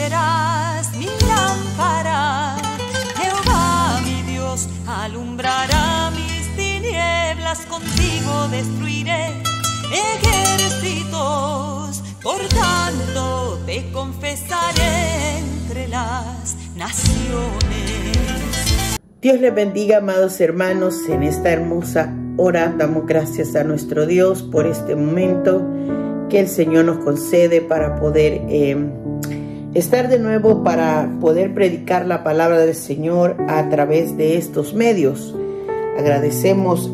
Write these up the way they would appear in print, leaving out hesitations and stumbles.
serás mi lámpara. Jehová, mi Dios, alumbrará mis tinieblas. Contigo destruiré ejércitos. Por tanto, te confesaré entre las naciones. Dios les bendiga, amados hermanos. En esta hermosa hora damos gracias a nuestro Dios por este momento que el Señor nos concede para poder estar de nuevo, para poder predicar la palabra del Señor a través de estos medios. Agradecemos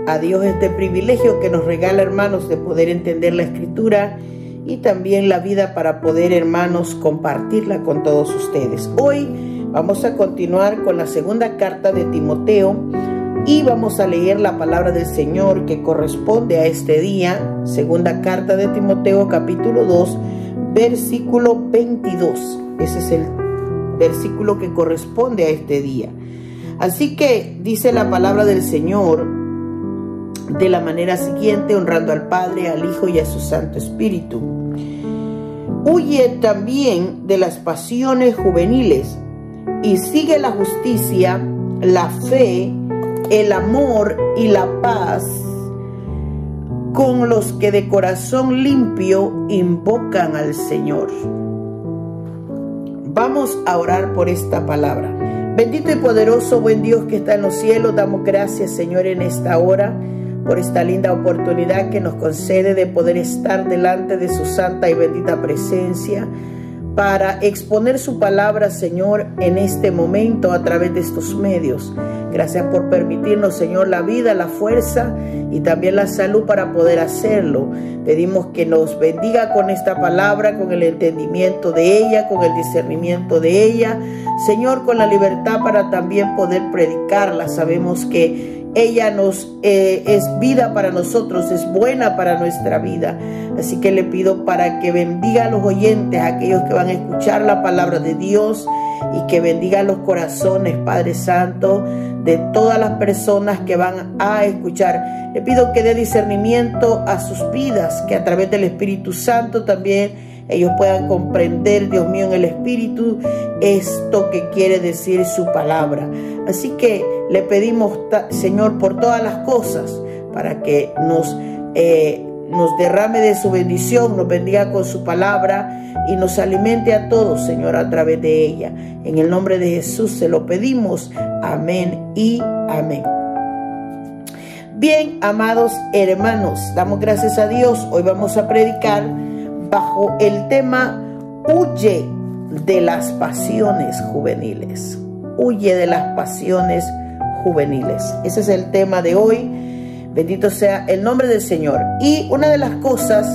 a Dios este privilegio que nos regala, hermanos, de poder entender la Escritura y también la vida para poder, hermanos, compartirla con todos ustedes. Hoy vamos a continuar con la segunda carta de Timoteo y vamos a leer la palabra del Señor que corresponde a este día. Segunda carta de Timoteo, capítulo 2, versículo 22. Ese es el versículo que corresponde a este día. Así que dice la palabra del Señor de la manera siguiente, honrando al Padre, al Hijo y a su Santo Espíritu. Huye también de las pasiones juveniles y sigue la justicia, la fe, el amor y la paz con los que de corazón limpio invocan al Señor. Vamos a orar por esta palabra. Bendito y poderoso buen Dios que está en los cielos, damos gracias, Señor, en esta hora por esta linda oportunidad que nos concede de poder estar delante de su santa y bendita presencia para exponer su palabra, Señor, en este momento a través de estos medios. Gracias por permitirnos, Señor, la vida, la fuerza y también la salud para poder hacerlo. Pedimos que nos bendiga con esta palabra, con el entendimiento de ella, con el discernimiento de ella, Señor, con la libertad para también poder predicarla. Sabemos que ella es vida para nosotros, es buena para nuestra vida. Así que le pido para que bendiga a los oyentes, a aquellos que van a escuchar la palabra de Dios, y que bendiga los corazones, Padre Santo, de todas las personas que van a escuchar. Le pido que dé discernimiento a sus vidas, que a través del Espíritu Santo también ellos puedan comprender, Dios mío, en el Espíritu, esto que quiere decir su palabra. Así que le pedimos, Señor, por todas las cosas, para que nos derrame de su bendición, nos bendiga con su palabra y nos alimente a todos, Señor, a través de ella. En el nombre de Jesús se lo pedimos. Amén y amén. Bien, amados hermanos, damos gracias a Dios. Hoy vamos a predicar bajo el tema huye de las pasiones juveniles. Huye de las pasiones juveniles. Ese es el tema de hoy. Bendito sea el nombre del Señor. Y una de las cosas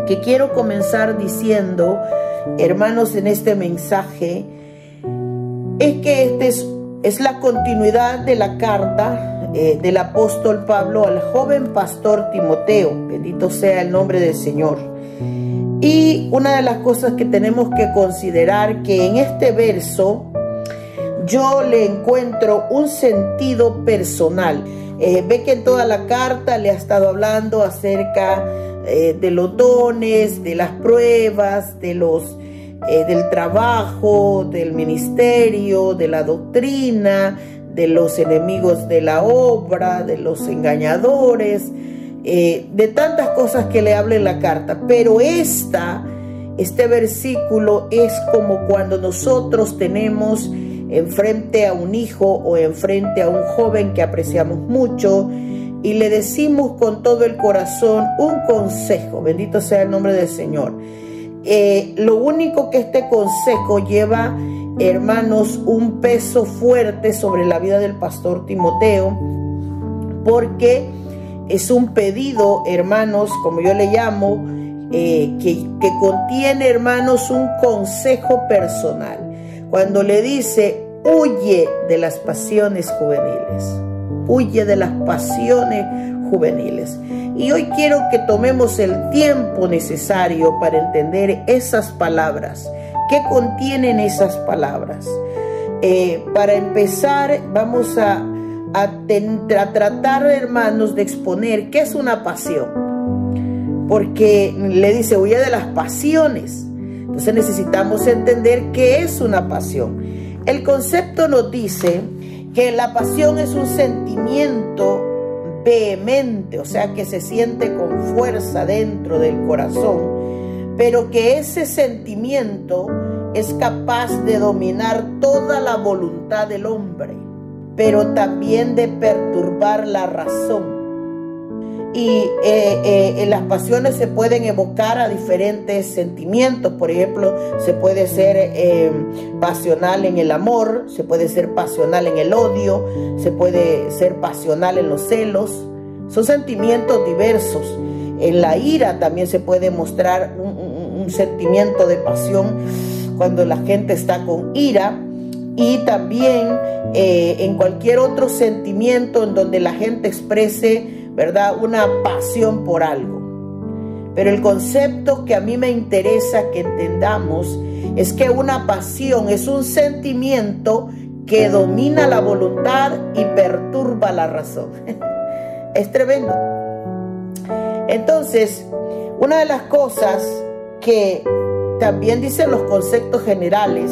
que quiero comenzar diciendo, hermanos, en este mensaje, es que es la continuidad de la carta del apóstol Pablo al joven pastor Timoteo. Bendito sea el nombre del Señor. Y una de las cosas que tenemos que considerar, que en este verso yo le encuentro un sentido personal. Ve que en toda la carta le ha estado hablando acerca de los dones, de las pruebas, del trabajo, del ministerio, de la doctrina, de los enemigos de la obra, de los engañadores, de tantas cosas que le habla en la carta. Pero este versículo es como cuando nosotros tenemos enfrente a un hijo o enfrente a un joven que apreciamos mucho y le decimos con todo el corazón un consejo. Bendito sea el nombre del Señor. Lo único que este consejo lleva, hermanos, un peso fuerte sobre la vida del pastor Timoteo, porque es un pedido, hermanos, como yo le llamo, que contiene, hermanos, un consejo personal. Cuando le dice, huye de las pasiones juveniles. Huye de las pasiones juveniles. Y hoy quiero que tomemos el tiempo necesario para entender esas palabras. ¿Qué contienen esas palabras? Para empezar, vamos a tratar, hermanos, de exponer qué es una pasión. Porque le dice, huye de las pasiones. Entonces necesitamos entender qué es una pasión. El concepto nos dice que la pasión es un sentimiento vehemente, o sea, que se siente con fuerza dentro del corazón, pero que ese sentimiento es capaz de dominar toda la voluntad del hombre, pero también de perturbar la razón. Y las pasiones se pueden evocar a diferentes sentimientos. Por ejemplo, se puede ser pasional en el amor, se puede ser pasional en el odio, se puede ser pasional en los celos. Son sentimientos diversos. En la ira también se puede mostrar un sentimiento de pasión cuando la gente está con ira. Y también en cualquier otro sentimiento en donde la gente exprese, ¿verdad?, una pasión por algo. Pero el concepto que a mí me interesa que entendamos es que una pasión es un sentimiento que domina la voluntad y perturba la razón. Es tremendo. Entonces, una de las cosas que también dicen los conceptos generales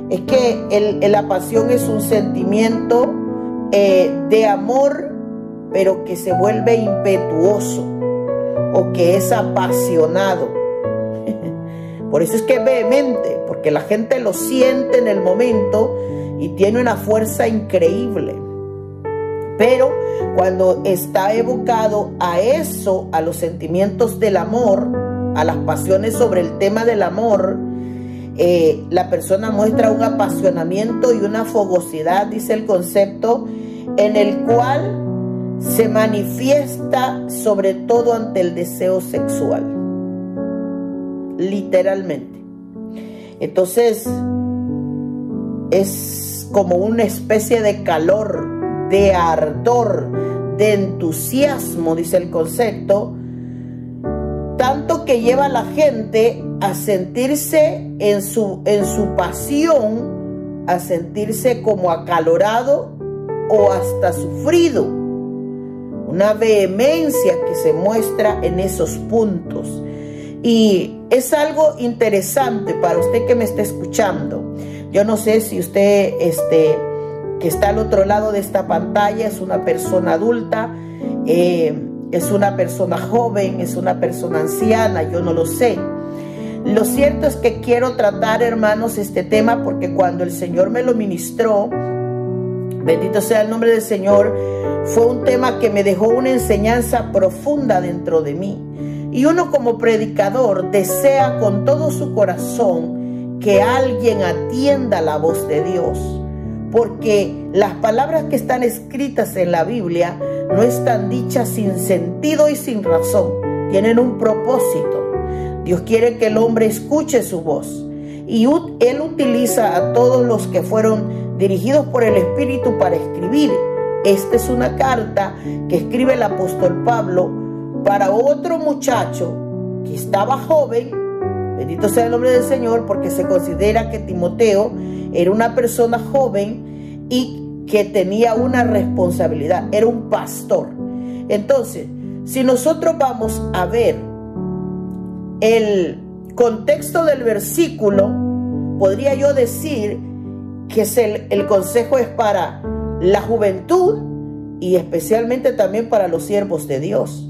es que la pasión es un sentimiento de amor, pero que se vuelve impetuoso o que es apasionado. Por eso es que es vehemente, porque la gente lo siente en el momento y tiene una fuerza increíble. Pero cuando está evocado a eso, a los sentimientos del amor, a las pasiones sobre el tema del amor, la persona muestra un apasionamiento y una fogosidad, dice el concepto, en el cual se manifiesta sobre todo ante el deseo sexual, literalmente. Entonces es como una especie de calor, de ardor, de entusiasmo, dice el concepto, tanto que lleva a la gente a sentirse en su pasión, a sentirse como acalorado o hasta sufrido. Una vehemencia que se muestra en esos puntos. Y es algo interesante para usted que me está escuchando. Yo no sé si usted que está al otro lado de esta pantalla es una persona adulta, es una persona joven, es una persona anciana, yo no lo sé. Lo cierto es que quiero tratar, hermanos, este tema porque cuando el Señor me lo ministró, bendito sea el nombre del Señor, fue un tema que me dejó una enseñanza profunda dentro de mí. Y uno como predicador desea con todo su corazón que alguien atienda la voz de Dios. Porque las palabras que están escritas en la Biblia no están dichas sin sentido y sin razón. Tienen un propósito. Dios quiere que el hombre escuche su voz. Y Él utiliza a todos los que fueron dirigidos por el Espíritu para escribir. Esta es una carta que escribe el apóstol Pablo para otro muchacho que estaba joven, bendito sea el nombre del Señor, porque se considera que Timoteo era una persona joven y que tenía una responsabilidad, era un pastor. Entonces, si nosotros vamos a ver el contexto del versículo, podría yo decir que el consejo es para la juventud y especialmente también para los siervos de Dios.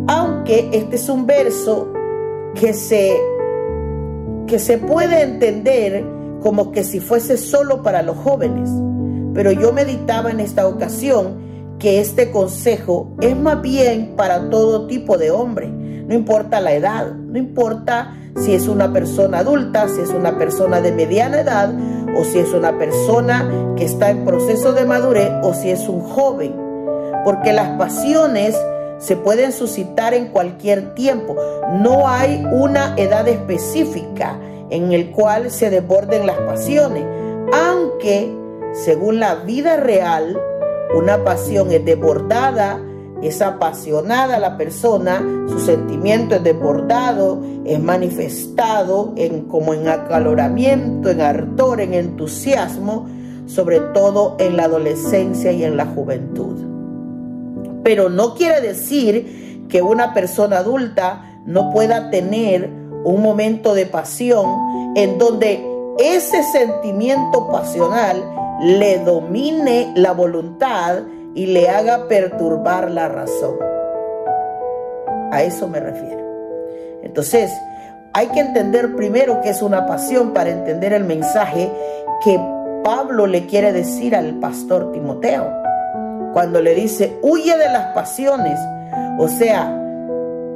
Aunque este es un verso que se puede entender como que si fuese solo para los jóvenes. Pero yo meditaba en esta ocasión que este consejo es más bien para todo tipo de hombre. No importa la edad, no importa si es una persona adulta, si es una persona de mediana edad, o si es una persona que está en proceso de madurez, o si es un joven. Porque las pasiones se pueden suscitar en cualquier tiempo. No hay una edad específica en el cual se desborden las pasiones. Aunque, según la vida real, una pasión es desbordada, es apasionada la persona, su sentimiento es desbordado, es manifestado como en acaloramiento, en ardor, en entusiasmo, sobre todo en la adolescencia y en la juventud. Pero no quiere decir que una persona adulta no pueda tener un momento de pasión en donde ese sentimiento pasional le domine la voluntad y le haga perturbar la razón. A eso me refiero. Entonces, hay que entender primero qué es una pasión para entender el mensaje que Pablo le quiere decir al pastor Timoteo. Cuando le dice, huye de las pasiones. O sea,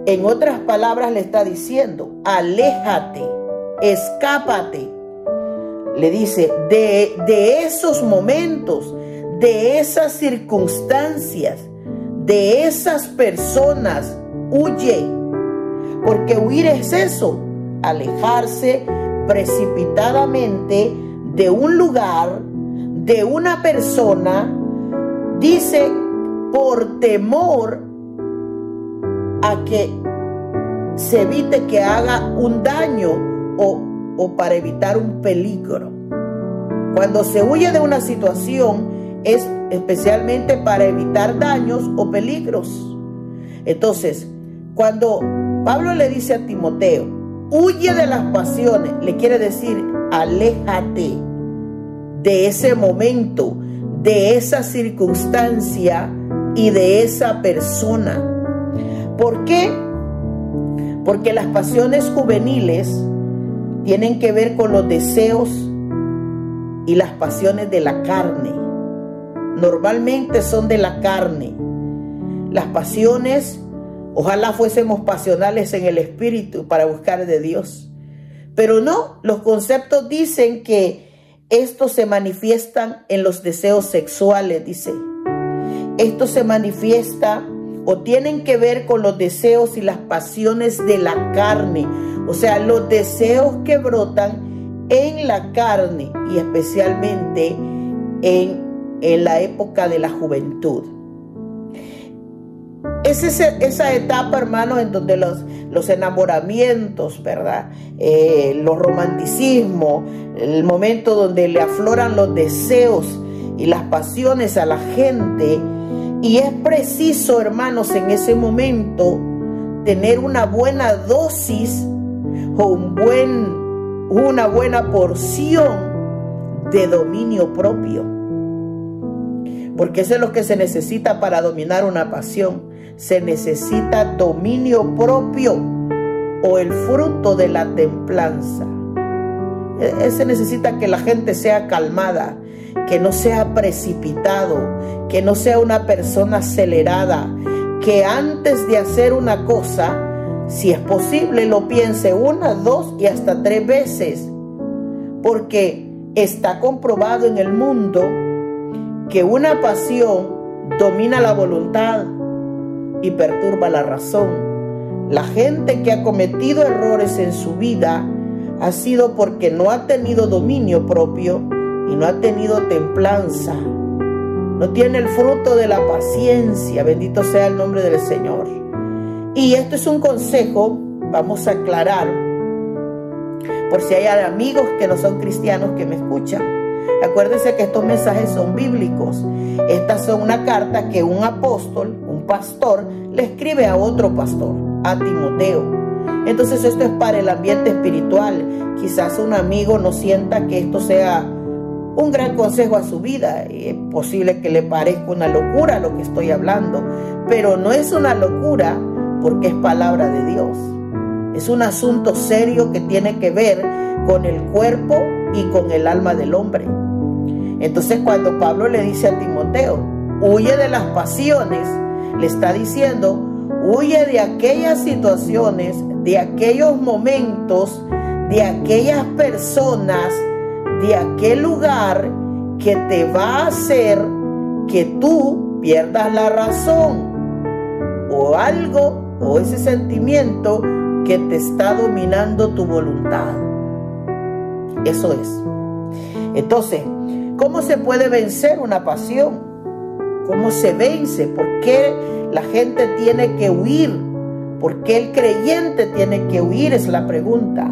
en otras palabras le está diciendo, aléjate, escápate. Le dice, de esos momentos, de esas circunstancias, de esas personas, huye. Porque huir es eso, alejarse precipitadamente de un lugar, de una persona, dice, por temor a que se evite que haga un daño o para evitar un peligro. Cuando se huye de una situación es especialmente para evitar daños o peligros. Entonces, cuando Pablo le dice a Timoteo, huye de las pasiones, le quiere decir, aléjate de ese momento, de esa circunstancia y de esa persona. ¿Por qué? Porque las pasiones juveniles tienen que ver con los deseos y las pasiones de la carne. Normalmente son de la carne. Las pasiones, ojalá fuésemos pasionales en el espíritu para buscar de Dios. Pero no, los conceptos dicen que estos se manifiestan en los deseos sexuales, dice. Esto se manifiesta o tienen que ver con los deseos y las pasiones de la carne. O sea, los deseos que brotan en la carne y especialmente en la época de la juventud. Es esa etapa, hermanos, en donde los enamoramientos, ¿verdad? Los romanticismos, el momento donde le afloran los deseos y las pasiones a la gente. Y es preciso, hermanos, en ese momento tener una buena dosis o una buena porción de dominio propio. Porque eso es lo que se necesita para dominar una pasión. Se necesita dominio propio o el fruto de la templanza. Se necesita que la gente sea calmada, que no sea precipitado, que no sea una persona acelerada, que antes de hacer una cosa, si es posible, lo piense 1, 2 y hasta 3 veces. Porque está comprobado en el mundo que una pasión domina la voluntad y perturba la razón. La gente que ha cometido errores en su vida ha sido porque no ha tenido dominio propio y no ha tenido templanza. No tiene el fruto de la paciencia. Bendito sea el nombre del Señor. Y esto es un consejo, vamos a aclarar, por si hay amigos que no son cristianos que me escuchan. Acuérdense que estos mensajes son bíblicos. Estas son una carta que un apóstol, un pastor, le escribe a otro pastor, a Timoteo. Entonces esto es para el ambiente espiritual. Quizás un amigo no sienta que esto sea un gran consejo a su vida. Es posible que le parezca una locura lo que estoy hablando, pero no es una locura porque es palabra de Dios. Es un asunto serio que tiene que ver con el cuerpo y con el alma del hombre. Entonces, cuando Pablo le dice a Timoteo, huye de las pasiones, le está diciendo, huye de aquellas situaciones, de aquellos momentos, de aquellas personas, de aquel lugar que te va a hacer que tú pierdas la razón o algo o ese sentimiento que te está dominando tu voluntad. Eso es. Entonces, ¿cómo se puede vencer una pasión? ¿Cómo se vence? ¿Por qué la gente tiene que huir? ¿Por qué el creyente tiene que huir? Es la pregunta.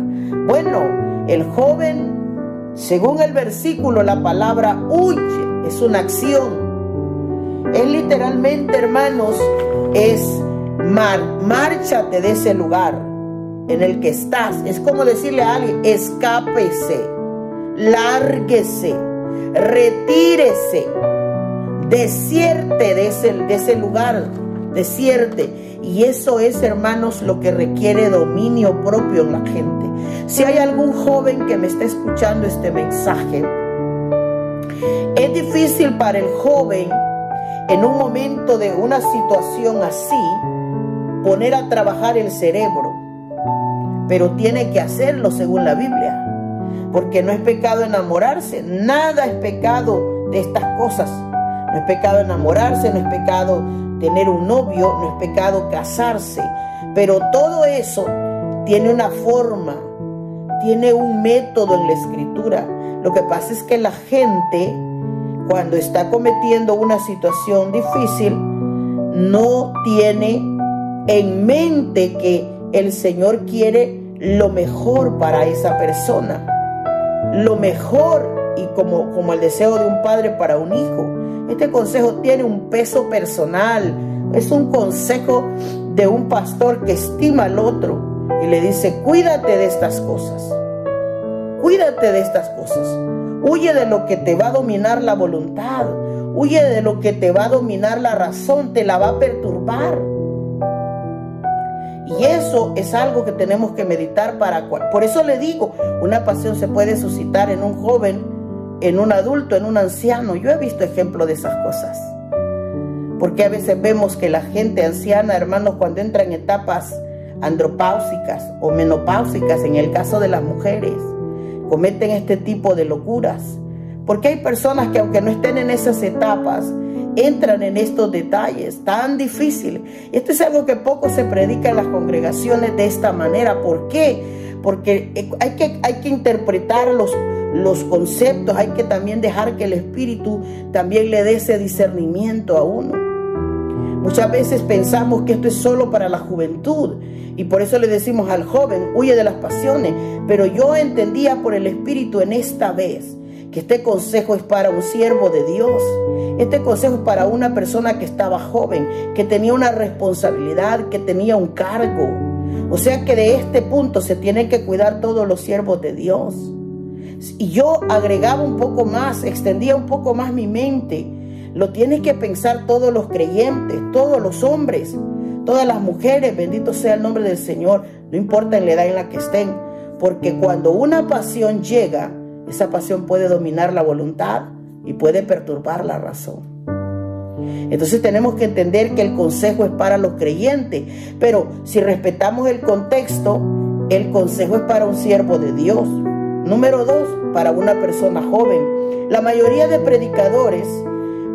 Bueno, el joven, según el versículo, la palabra huye es una acción. Es literalmente, hermanos, es márchate de ese lugar. en el que estás. Es como decirle a alguien, escápese, lárguese, retírese, desierte de ese lugar, desierte. Y eso es, hermanos, lo que requiere dominio propio en la gente. Si hay algún joven que me está escuchando este mensaje, es difícil para el joven en un momento de una situación así poner a trabajar el cerebro, pero tiene que hacerlo según la Biblia, porque no es pecado enamorarse. Nada es pecado de estas cosas. No es pecado enamorarse, no es pecado tener un novio, no es pecado casarse, pero todo eso tiene una forma, tiene un método en la Escritura. Lo que pasa es que la gente, cuando está cometiendo una situación difícil, no tiene en mente que el Señor quiere lo mejor para esa persona, lo mejor, y como el deseo de un padre para un hijo. Este consejo tiene un peso personal, es un consejo de un pastor que estima al otro y le dice, cuídate de estas cosas, cuídate de estas cosas, huye de lo que te va a dominar la voluntad, huye de lo que te va a dominar la razón, te la va a perturbar. Y eso es algo que tenemos que meditar por eso le digo, una pasión se puede suscitar en un joven, en un adulto, en un anciano. Yo he visto ejemplos de esas cosas. Porque a veces vemos que la gente anciana, hermanos, cuando entra en etapas andropáusicas o menopáusicas, en el caso de las mujeres, cometen este tipo de locuras. Porque hay personas que, aunque no estén en esas etapas, entran en estos detalles tan difíciles. Esto es algo que poco se predica en las congregaciones de esta manera. ¿Por qué? Porque hay que interpretar los conceptos, hay que también dejar que el Espíritu también le dé ese discernimiento a uno. Muchas veces pensamos que esto es solo para la juventud y por eso le decimos al joven, huye de las pasiones. Pero yo entendía por el Espíritu en esta vez que este consejo es para un siervo de Dios. Este consejo es para una persona que estaba joven, que tenía una responsabilidad, que tenía un cargo. O sea que de este punto se tienen que cuidar todos los siervos de Dios. Y yo agregaba un poco más, extendía un poco más mi mente. Lo tienen que pensar todos los creyentes, todos los hombres, todas las mujeres, bendito sea el nombre del Señor, no importa en la edad en la que estén, porque cuando una pasión llega, esa pasión puede dominar la voluntad y puede perturbar la razón. Entonces tenemos que entender que el consejo es para los creyentes, pero si respetamos el contexto, el consejo es para un siervo de Dios. Número 2, para una persona joven. La mayoría de predicadores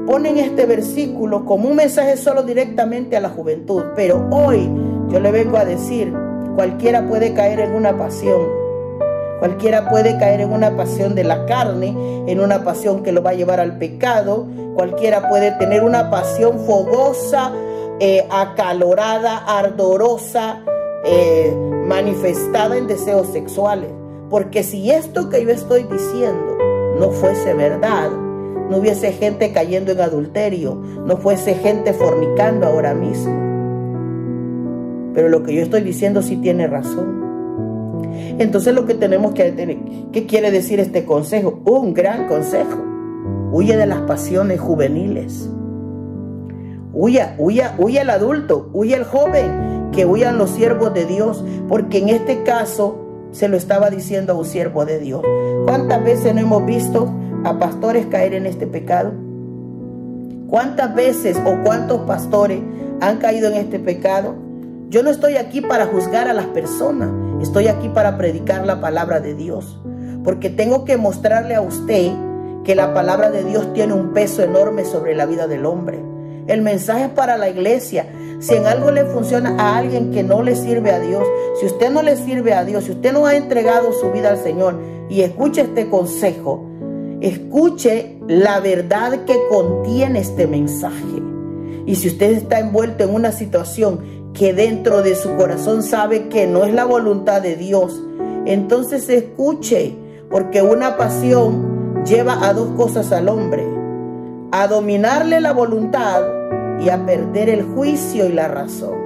ponen este versículo como un mensaje solo directamente a la juventud, pero hoy yo le vengo a decir, cualquiera puede caer en una pasión. Cualquiera puede caer en una pasión de la carne, en una pasión que lo va a llevar al pecado. Cualquiera puede tener una pasión fogosa, acalorada, ardorosa, manifestada en deseos sexuales. Porque si esto que yo estoy diciendo no fuese verdad, no hubiese gente cayendo en adulterio, no fuese gente fornicando ahora mismo. Pero lo que yo estoy diciendo sí tiene razón. Entonces lo que tenemos que tener, ¿qué quiere decir este consejo? Un gran consejo. Huye de las pasiones juveniles. Huye el adulto, huye el joven, que huyan los siervos de Dios, porque en este caso se lo estaba diciendo a un siervo de Dios. ¿Cuántas veces no hemos visto a pastores caer en este pecado? ¿Cuántas veces o cuántos pastores han caído en este pecado? Yo no estoy aquí para juzgar a las personas, estoy aquí para predicar la palabra de Dios, porque tengo que mostrarle a usted que la palabra de Dios tiene un peso enorme sobre la vida del hombre. El mensaje es para la iglesia. Si en algo le funciona a alguien que no le sirve a Dios, si usted no le sirve a Dios, si usted no ha entregado su vida al Señor y escuche este consejo, escuche la verdad que contiene este mensaje. Y si usted está envuelto en una situación que dentro de su corazón sabe que no es la voluntad de Dios, entonces escuche, porque una pasión lleva a dos cosas al hombre: a dominarle la voluntad y a perder el juicio y la razón.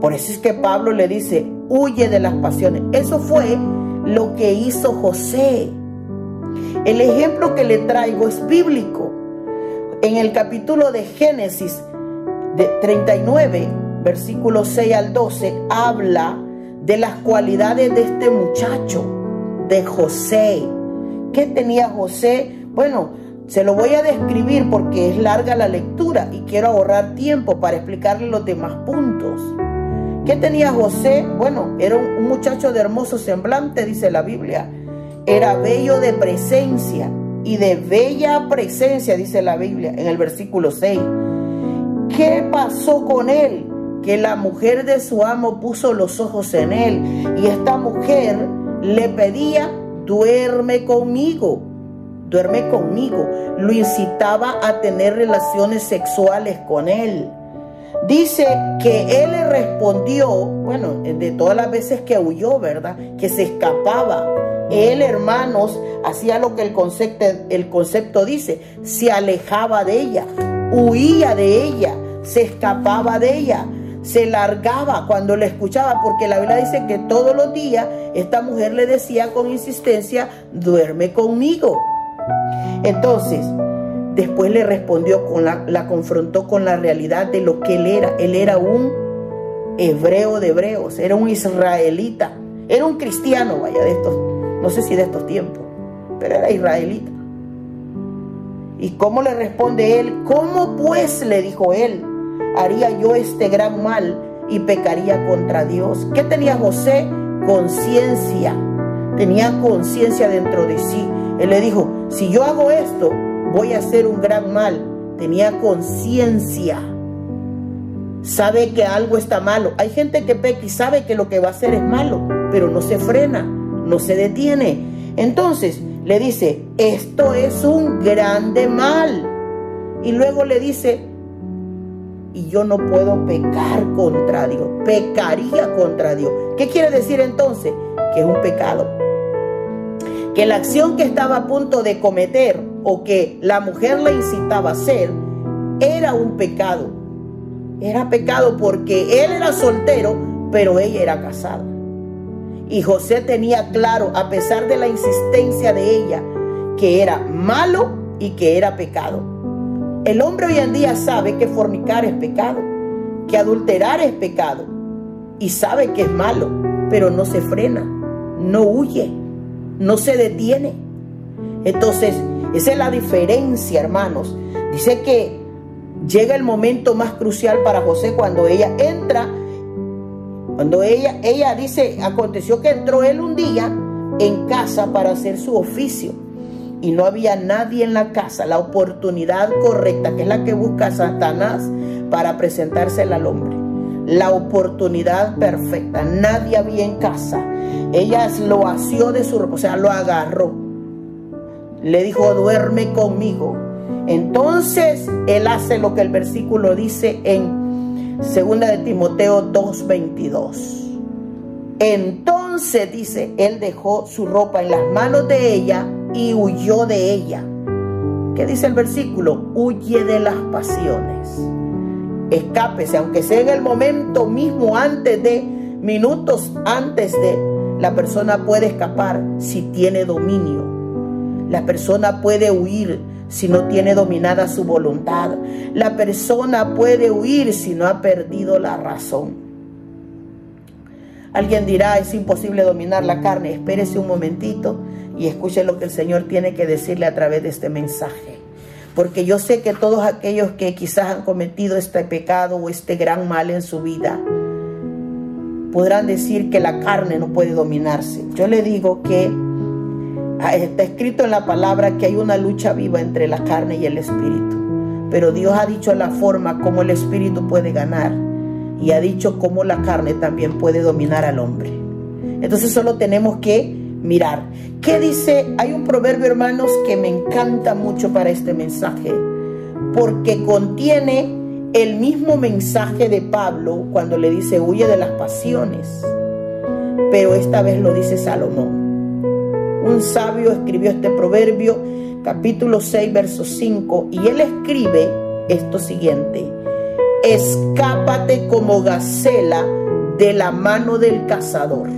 Por eso es que Pablo le dice, huye de las pasiones. Eso fue lo que hizo José. El ejemplo que le traigo es bíblico. En el capítulo de Génesis de 39, versículos 6 al 12, habla de las cualidades de este muchacho, de José. ¿Qué tenía José? Bueno, se lo voy a describir porque es larga la lectura y quiero ahorrar tiempo para explicarle los demás puntos. ¿Qué tenía José? Bueno, era un muchacho de hermoso semblante, dice la Biblia. Era bello de presencia y de bella presencia, dice la Biblia en el versículo 6. ¿Qué pasó con él? Que la mujer de su amo puso los ojos en él y esta mujer le pedía, duerme conmigo, duerme conmigo. Lo incitaba a tener relaciones sexuales con él. Dice que él le respondió, bueno, de todas las veces que huyó, ¿verdad? Que se escapaba. Él, hermanos, hacía lo que el concepto dice, se alejaba de ella, huía de ella, se escapaba de ella, se largaba cuando le escuchaba, porque la Biblia dice que todos los días esta mujer le decía con insistencia, duerme conmigo. Entonces, después le respondió, la confrontó con la realidad de lo que él era. Él era un hebreo de hebreos, era un israelita, era un cristiano, vaya, de estos, no sé si de estos tiempos, pero era israelita. ¿Y cómo le responde él? ¿Cómo pues, le dijo él, haría yo este gran mal y pecaría contra Dios? ¿Qué tenía José? Conciencia. Tenía conciencia dentro de sí. Él le dijo, si yo hago esto, voy a hacer un gran mal. Tenía conciencia. Sabe que algo está malo. Hay gente que peca y sabe que lo que va a hacer es malo, pero no se frena, no se detiene. Entonces le dice, esto es un grande mal. Y luego le dice, y yo no puedo pecar contra Dios, pecaría contra Dios. ¿Qué quiere decir entonces? Que es un pecado. Que la acción que estaba a punto de cometer o que la mujer le incitaba a hacer era un pecado. Era pecado porque él era soltero, pero ella era casada. Y José tenía claro, a pesar de la insistencia de ella, que era malo y que era pecado. El hombre hoy en día sabe que fornicar es pecado, que adulterar es pecado, y sabe que es malo, pero no se frena, no huye, no se detiene. Entonces, esa es la diferencia, hermanos. Dice que llega el momento más crucial para José cuando ella entra. Cuando ella dice, aconteció que entró él un día en casa para hacer su oficio y no había nadie en la casa. La oportunidad correcta, que es la que busca Satanás para presentársela al hombre. La oportunidad perfecta. Nadie había en casa. Ella lo asió de su ropa, o sea, lo agarró. Le dijo, duerme conmigo. Entonces, él hace lo que el versículo dice en 2 de Timoteo 2:22. Entonces, dice, él dejó su ropa en las manos de ella y huyó de ella. ¿Qué dice el versículo? Huye de las pasiones. Escápese, aunque sea en el momento mismo, minutos antes de, la persona puede escapar si tiene dominio. La persona puede huir si no tiene dominada su voluntad. La persona puede huir si no ha perdido la razón. Alguien dirá, es imposible dominar la carne. Espérese un momentito y escuche lo que el Señor tiene que decirle a través de este mensaje. Porque yo sé que todos aquellos que quizás han cometido este pecado o este gran mal en su vida, podrán decir que la carne no puede dominarse. Yo le digo que está escrito en la palabra que hay una lucha viva entre la carne y el espíritu. Pero Dios ha dicho la forma como el espíritu puede ganar. Y ha dicho cómo la carne también puede dominar al hombre. Entonces solo tenemos que mirar. ¿Qué dice? Hay un proverbio, hermanos, que me encanta mucho para este mensaje. Porque contiene el mismo mensaje de Pablo cuando le dice huye de las pasiones. Pero esta vez lo dice Salomón. Un sabio escribió este proverbio, capítulo 6, verso 5, y él escribe esto siguiente: escápate como gacela de la mano del cazador,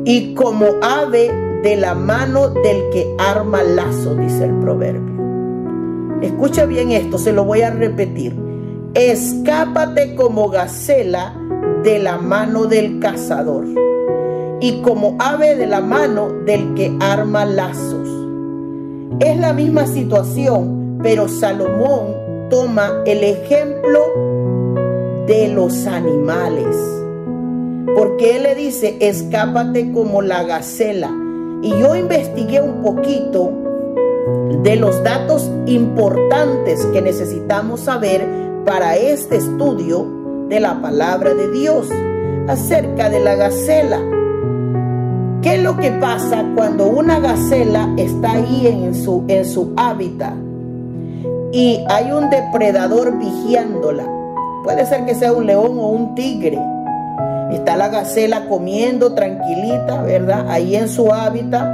y como ave de la mano del que arma lazo, dice el proverbio. Escucha bien esto, se lo voy a repetir. Escápate como gacela de la mano del cazador, y como ave de la mano del que arma lazos. Es la misma situación, pero Salomón toma el ejemplo de los animales, porque él le dice, escápate como la gacela. Y yo investigué un poquito de los datos importantes que necesitamos saber para este estudio de la palabra de Dios acerca de la gacela. ¿Qué es lo que pasa cuando una gacela está ahí en su hábitat y hay un depredador vigiándola? Puede ser que sea un león o un tigre. Está la gacela comiendo tranquilita, ¿verdad? Ahí en su hábitat.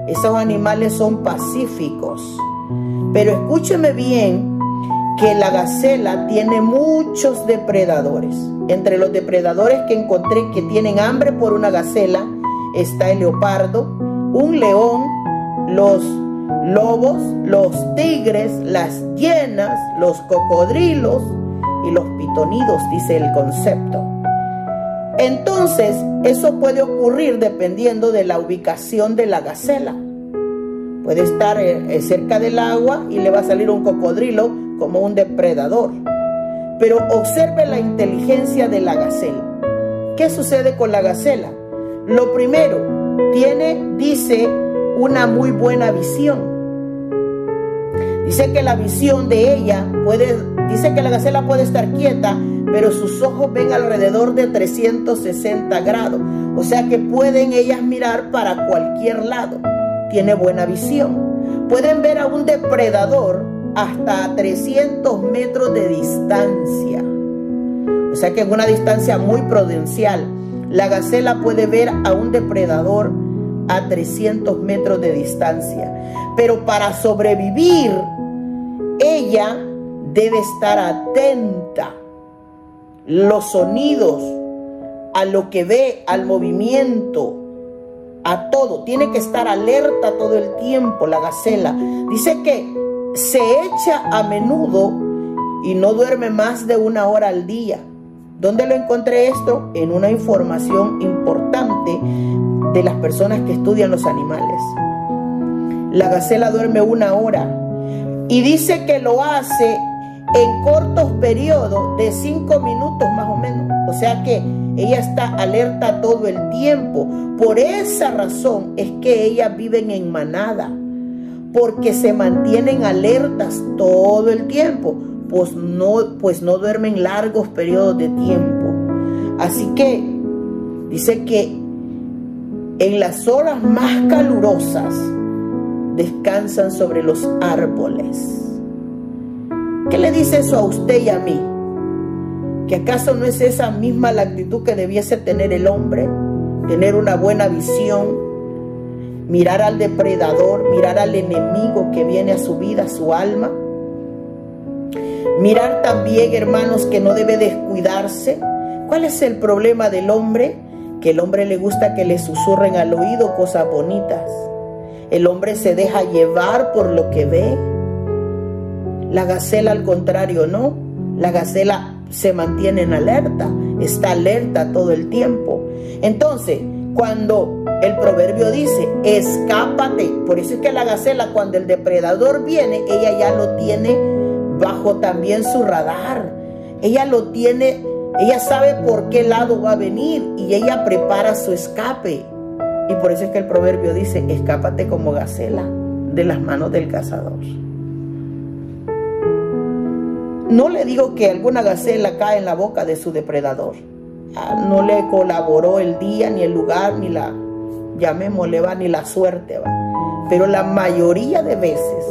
Esos animales son pacíficos. Pero escúcheme bien que la gacela tiene muchos depredadores. Entre los depredadores que encontré que tienen hambre por una gacela está el leopardo, un león, los lobos, los tigres, las hienas, los cocodrilos y los pitonidos, dice el concepto. Entonces, eso puede ocurrir dependiendo de la ubicación de la gacela. Puede estar cerca del agua y le va a salir un cocodrilo como un depredador. Pero observe la inteligencia de la gacela. ¿Qué sucede con la gacela? Lo primero, dice, una muy buena visión. Dice que la visión de ella dice que la gacela puede estar quieta, pero sus ojos ven alrededor de 360 grados. O sea que pueden ellas mirar para cualquier lado. Tiene buena visión. Pueden ver a un depredador hasta a 300 metros de distancia. O sea que en una distancia muy prudencial. La gacela puede ver a un depredador a 300 metros de distancia. Pero para sobrevivir, ella debe estar atenta. Los sonidos, a lo que ve, al movimiento, a todo. Tiene que estar alerta todo el tiempo la gacela. Dice que se echa a menudo y no duerme más de 1 hora al día. ¿Dónde lo encontré esto? En una información importante de las personas que estudian los animales. La gacela duerme 1 hora y dice que lo hace en cortos periodos de 5 minutos más o menos. O sea que ella está alerta todo el tiempo. Por esa razón es que ellas viven en manada, porque se mantienen alertas todo el tiempo. Pues no duermen largos periodos de tiempo. Así que dice que en las horas más calurosas descansan sobre los árboles. ¿Qué le dice eso a usted y a mí? ¿Que acaso no es esa misma la actitud que debiese tener el hombre? Tener una buena visión, mirar al depredador, mirar al enemigo que viene a su vida, a su alma. Mirar también, hermanos, que no debe descuidarse. ¿Cuál es el problema del hombre? Que el hombre le gusta que le susurren al oído cosas bonitas. El hombre se deja llevar por lo que ve. La gacela, al contrario, no. La gacela se mantiene en alerta, está alerta todo el tiempo. Entonces, cuando el proverbio dice, escápate, por eso es que la gacela, cuando el depredador viene, ella ya lo tiene bajo también su radar. Ella lo tiene, ella sabe por qué lado va a venir y ella prepara su escape. Y por eso es que el proverbio dice, escápate como gacela de las manos del cazador. No le digo que alguna gacela cae en la boca de su depredador. No le colaboró el día, ni el lugar, ni la, llamémosle, ni la suerte, va. Pero la mayoría de veces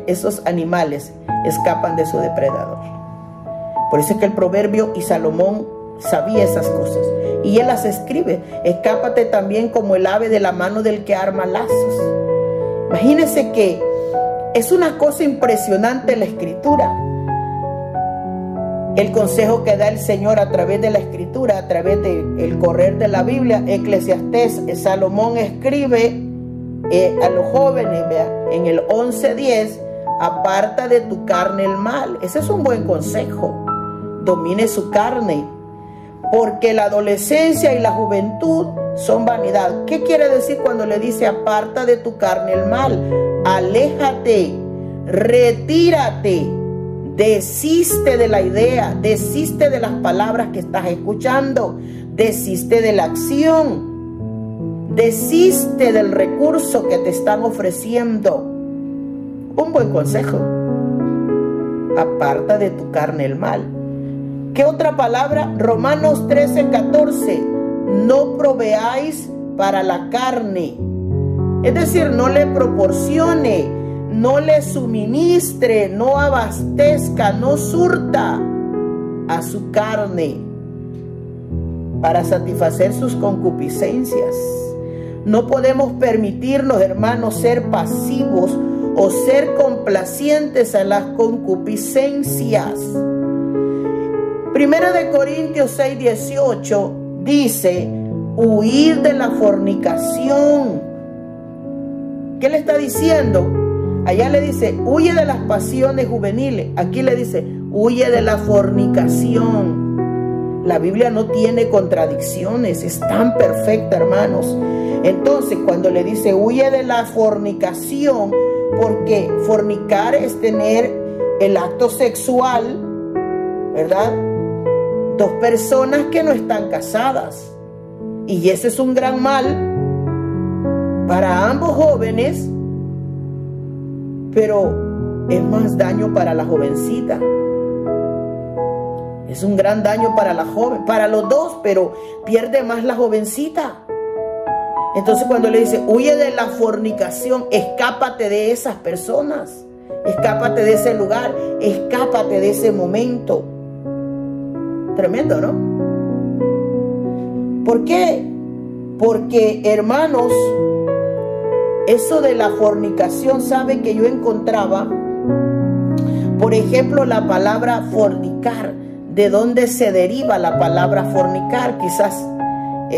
esos animales escapan de su depredador. Por eso es que el proverbio y Salomón sabía esas cosas. Y él las escribe. Escápate también como el ave de la mano del que arma lazos. Imagínense que es una cosa impresionante la escritura. el consejo que da el Señor a través de la Escritura, a través del correr de la Biblia. Eclesiastés, Salomón escribe a los jóvenes, en el 11:10, aparta de tu carne el mal. Ese es un buen consejo. Domine su carne, porque la adolescencia y la juventud son vanidad. ¿Qué quiere decir cuando le dice aparta de tu carne el mal? Aléjate, retírate, desiste de la idea, desiste de las palabras que estás escuchando, desiste de la acción, desiste del recurso que te están ofreciendo. Un buen consejo. Aparta de tu carne el mal. ¿Qué otra palabra? Romanos 13:14. No proveáis para la carne. Es decir, no le proporcione, no le suministre, no abastezca, no surta a su carne para satisfacer sus concupiscencias. No podemos permitirnos, hermanos, ser pasivos o ser complacientes a las concupiscencias. Primera de Corintios 6:18 dice, huid de la fornicación. ¿Qué le está diciendo? Allá le dice, huye de las pasiones juveniles. Aquí le dice, huye de la fornicación. La Biblia no tiene contradicciones, es tan perfecta, hermanos. Entonces, cuando le dice, huye de la fornicación, porque fornicar es tener el acto sexual, ¿verdad? Dos personas que no están casadas. Y ese es un gran mal para ambos jóvenes, pero es más daño para la jovencita. Es un gran daño para la joven, para los dos, pero pierde más la jovencita. Entonces cuando le dice, huye de la fornicación, escápate de esas personas, escápate de ese lugar, escápate de ese momento. Tremendo, ¿no? ¿Por qué? Porque, hermanos, eso de la fornicación, ¿sabe que yo encontraba? Por ejemplo, la palabra fornicar. ¿De dónde se deriva la palabra fornicar? Quizás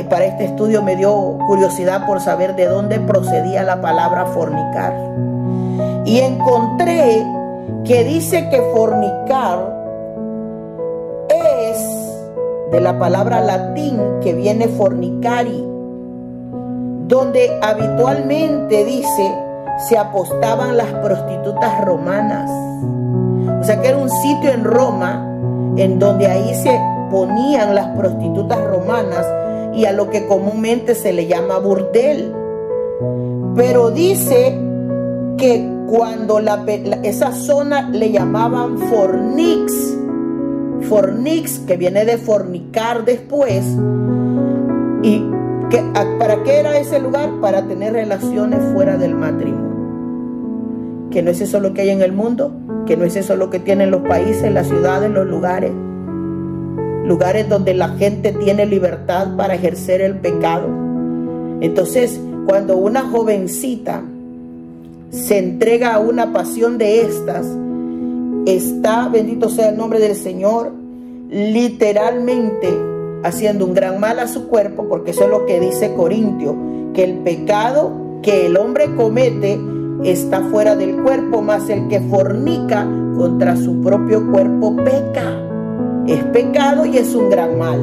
para este estudio me dio curiosidad por saber de dónde procedía la palabra fornicar. Y encontré que dice que fornicar es de la palabra latín que viene fornicari, donde habitualmente dice se apostaban las prostitutas romanas. O sea que era un sitio en Roma en donde ahí se ponían las prostitutas romanas y a lo que comúnmente se le llama burdel. Pero dice que cuando esa zona le llamaban fornix, que viene de fornicar después. ¿Y para qué era ese lugar? Para tener relaciones fuera del matrimonio. Que no es eso lo que hay en el mundo, que no es eso lo que tienen los países, las ciudades, los lugares donde la gente tiene libertad para ejercer el pecado. Entonces, cuando una jovencita se entrega a una pasión de estas, está, bendito sea el nombre del Señor, literalmente haciendo un gran mal a su cuerpo, porque eso es lo que dice Corintio, que el pecado que el hombre comete está fuera del cuerpo, mas el que fornica contra su propio cuerpo peca. Es pecado y es un gran mal.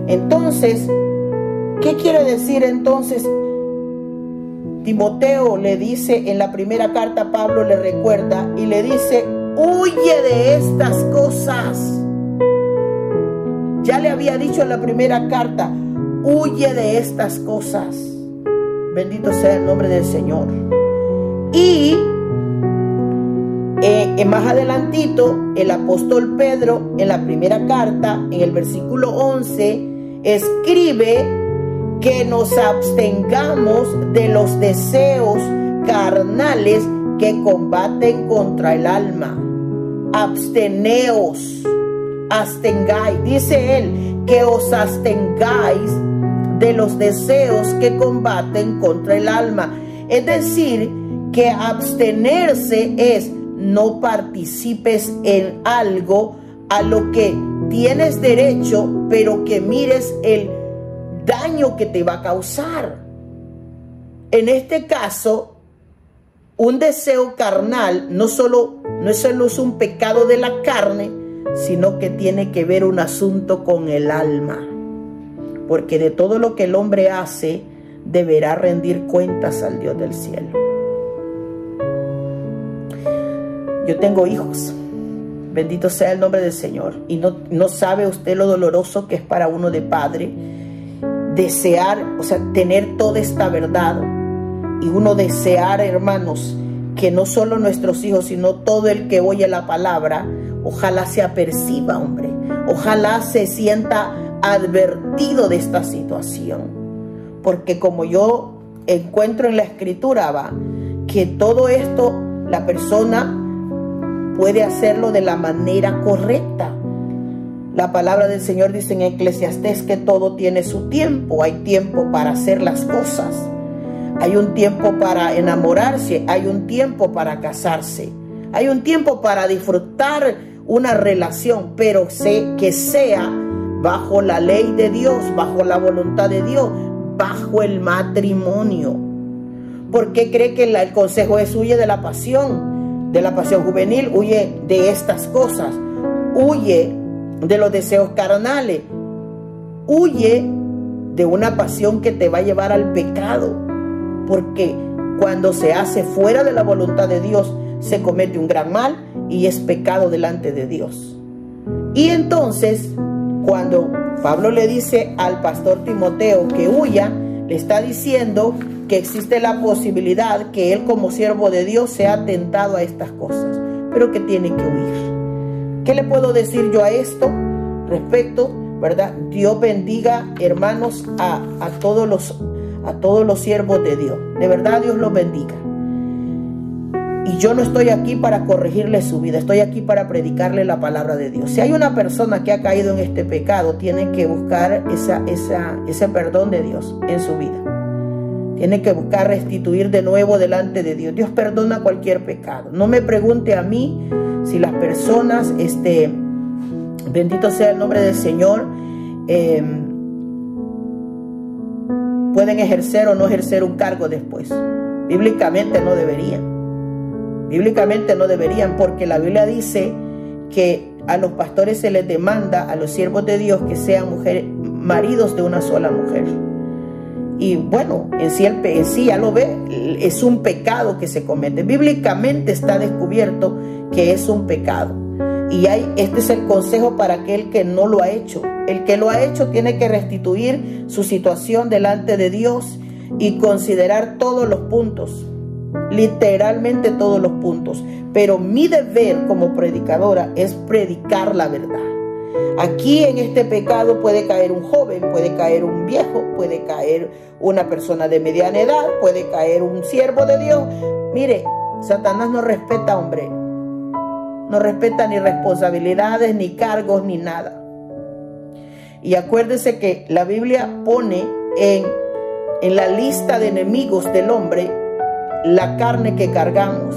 Entonces, ¿qué quiere decir entonces? Timoteo le dice en la primera carta, Pablo le recuerda y le dice, huye de estas cosas. Ya le había dicho en la primera carta, huye de estas cosas. Bendito sea el nombre del Señor. Y más adelantito, el apóstol Pedro, en la primera carta, en el versículo 11, escribe que nos abstengamos de los deseos carnales que combaten contra el alma. Absteneos, abstengáis, dice él, que os abstengáis de los deseos que combaten contra el alma. Es decir, que abstenerse es no participes en algo a lo que tienes derecho, pero que mires el daño que te va a causar. En este caso, un deseo carnal no solo es un pecado de la carne, sino que tiene que ver un asunto con el alma. Porque de todo lo que el hombre hace, deberá rendir cuentas al Dios del cielo. Yo tengo hijos. Bendito sea el nombre del Señor. Y no sabe usted lo doloroso que es para uno de padre desear, o sea, tener toda esta verdad. Y uno desear, hermanos, que no solo nuestros hijos, sino todo el que oye la palabra, ojalá se aperciba, hombre. Ojalá se sienta advertido de esta situación. Porque como yo encuentro en la Escritura, va, que todo esto la persona puede hacerlo de la manera correcta. La palabra del Señor dice en Eclesiastés que todo tiene su tiempo. Hay tiempo para hacer las cosas. Hay un tiempo para enamorarse. Hay un tiempo para casarse. Hay un tiempo para disfrutar una relación, pero que sea bajo la ley de Dios, bajo la voluntad de Dios, bajo el matrimonio. ¿Por qué cree que el consejo es huye de la pasión juvenil? Huye de estas cosas, huye de los deseos carnales, huye de una pasión que te va a llevar al pecado, porque cuando se hace fuera de la voluntad de Dios, se comete un gran mal y es pecado delante de Dios. Y entonces, cuando Pablo le dice al pastor Timoteo que huya, le está diciendo que existe la posibilidad que él como siervo de Dios sea tentado a estas cosas, pero que tiene que huir. ¿Qué le puedo decir yo a esto respecto? ¿Verdad? Dios bendiga, hermanos, a todos los siervos de Dios. De verdad, Dios los bendiga. Y yo no estoy aquí para corregirle su vida, estoy aquí para predicarle la palabra de Dios. Si hay una persona que ha caído en este pecado, tiene que buscar ese perdón de Dios en su vida. Tiene que buscar restituir de nuevo delante de Dios. Dios perdona cualquier pecado. No me pregunte a mí si las personas, bendito sea el nombre del Señor, pueden ejercer o no ejercer un cargo después. Bíblicamente no deberían. Bíblicamente no deberían, porque la Biblia dice que a los pastores se les demanda, a los siervos de Dios, que sean maridos de una sola mujer. Y bueno, en sí ya lo ve, es un pecado que se comete. Bíblicamente está descubierto que es un pecado. Y este es el consejo para aquel que no lo ha hecho. El que lo ha hecho tiene que restituir su situación delante de Dios y considerar todos los puntos. Literalmente todos los puntos. Pero mi deber como predicadora es predicar la verdad. Aquí en este pecado puede caer un joven, puede caer un viejo, puede caer una persona de mediana edad, puede caer un siervo de Dios. Mire, Satanás no respeta, hombre. No respeta ni responsabilidades, ni cargos, ni nada. Y acuérdese que la Biblia pone en la lista de enemigos del hombre la carne que cargamos.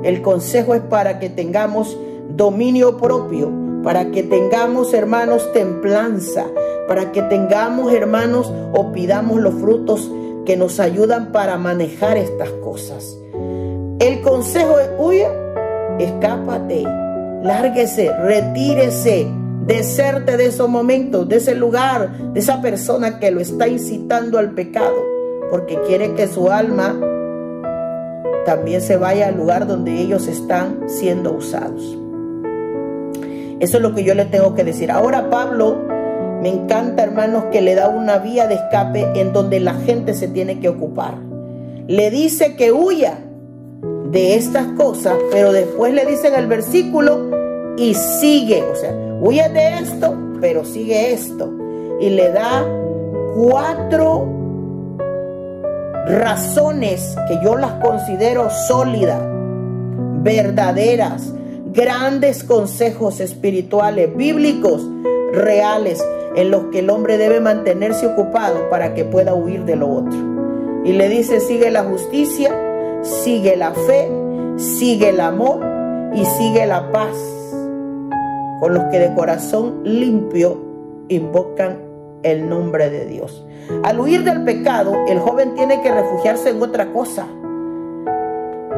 El consejo es para que tengamos dominio propio, para que tengamos, hermanos, templanza, para que tengamos, hermanos, o pidamos los frutos que nos ayudan para manejar estas cosas. El consejo es huye, escápate, lárguese, retírese, deserte de esos momentos, de ese lugar, de esa persona que lo está incitando al pecado, porque quiere que su alma también se vaya al lugar donde ellos están siendo usados. Eso es lo que yo le tengo que decir. Ahora Pablo, me encanta, hermanos, que le da una vía de escape en donde la gente se tiene que ocupar. Le dice que huya de estas cosas, pero después le dice en el versículo y sigue, o sea, huye de esto, pero sigue esto. Y le da 4 razones que yo las considero sólidas, verdaderas, grandes consejos espirituales, bíblicos, reales, en los que el hombre debe mantenerse ocupado para que pueda huir de lo otro. Y le dice, sigue la justicia, sigue la fe, sigue el amor y sigue la paz. con los que de corazón limpio invocan el nombre de Dios. Al huir del pecado, el joven tiene que refugiarse en otra cosa.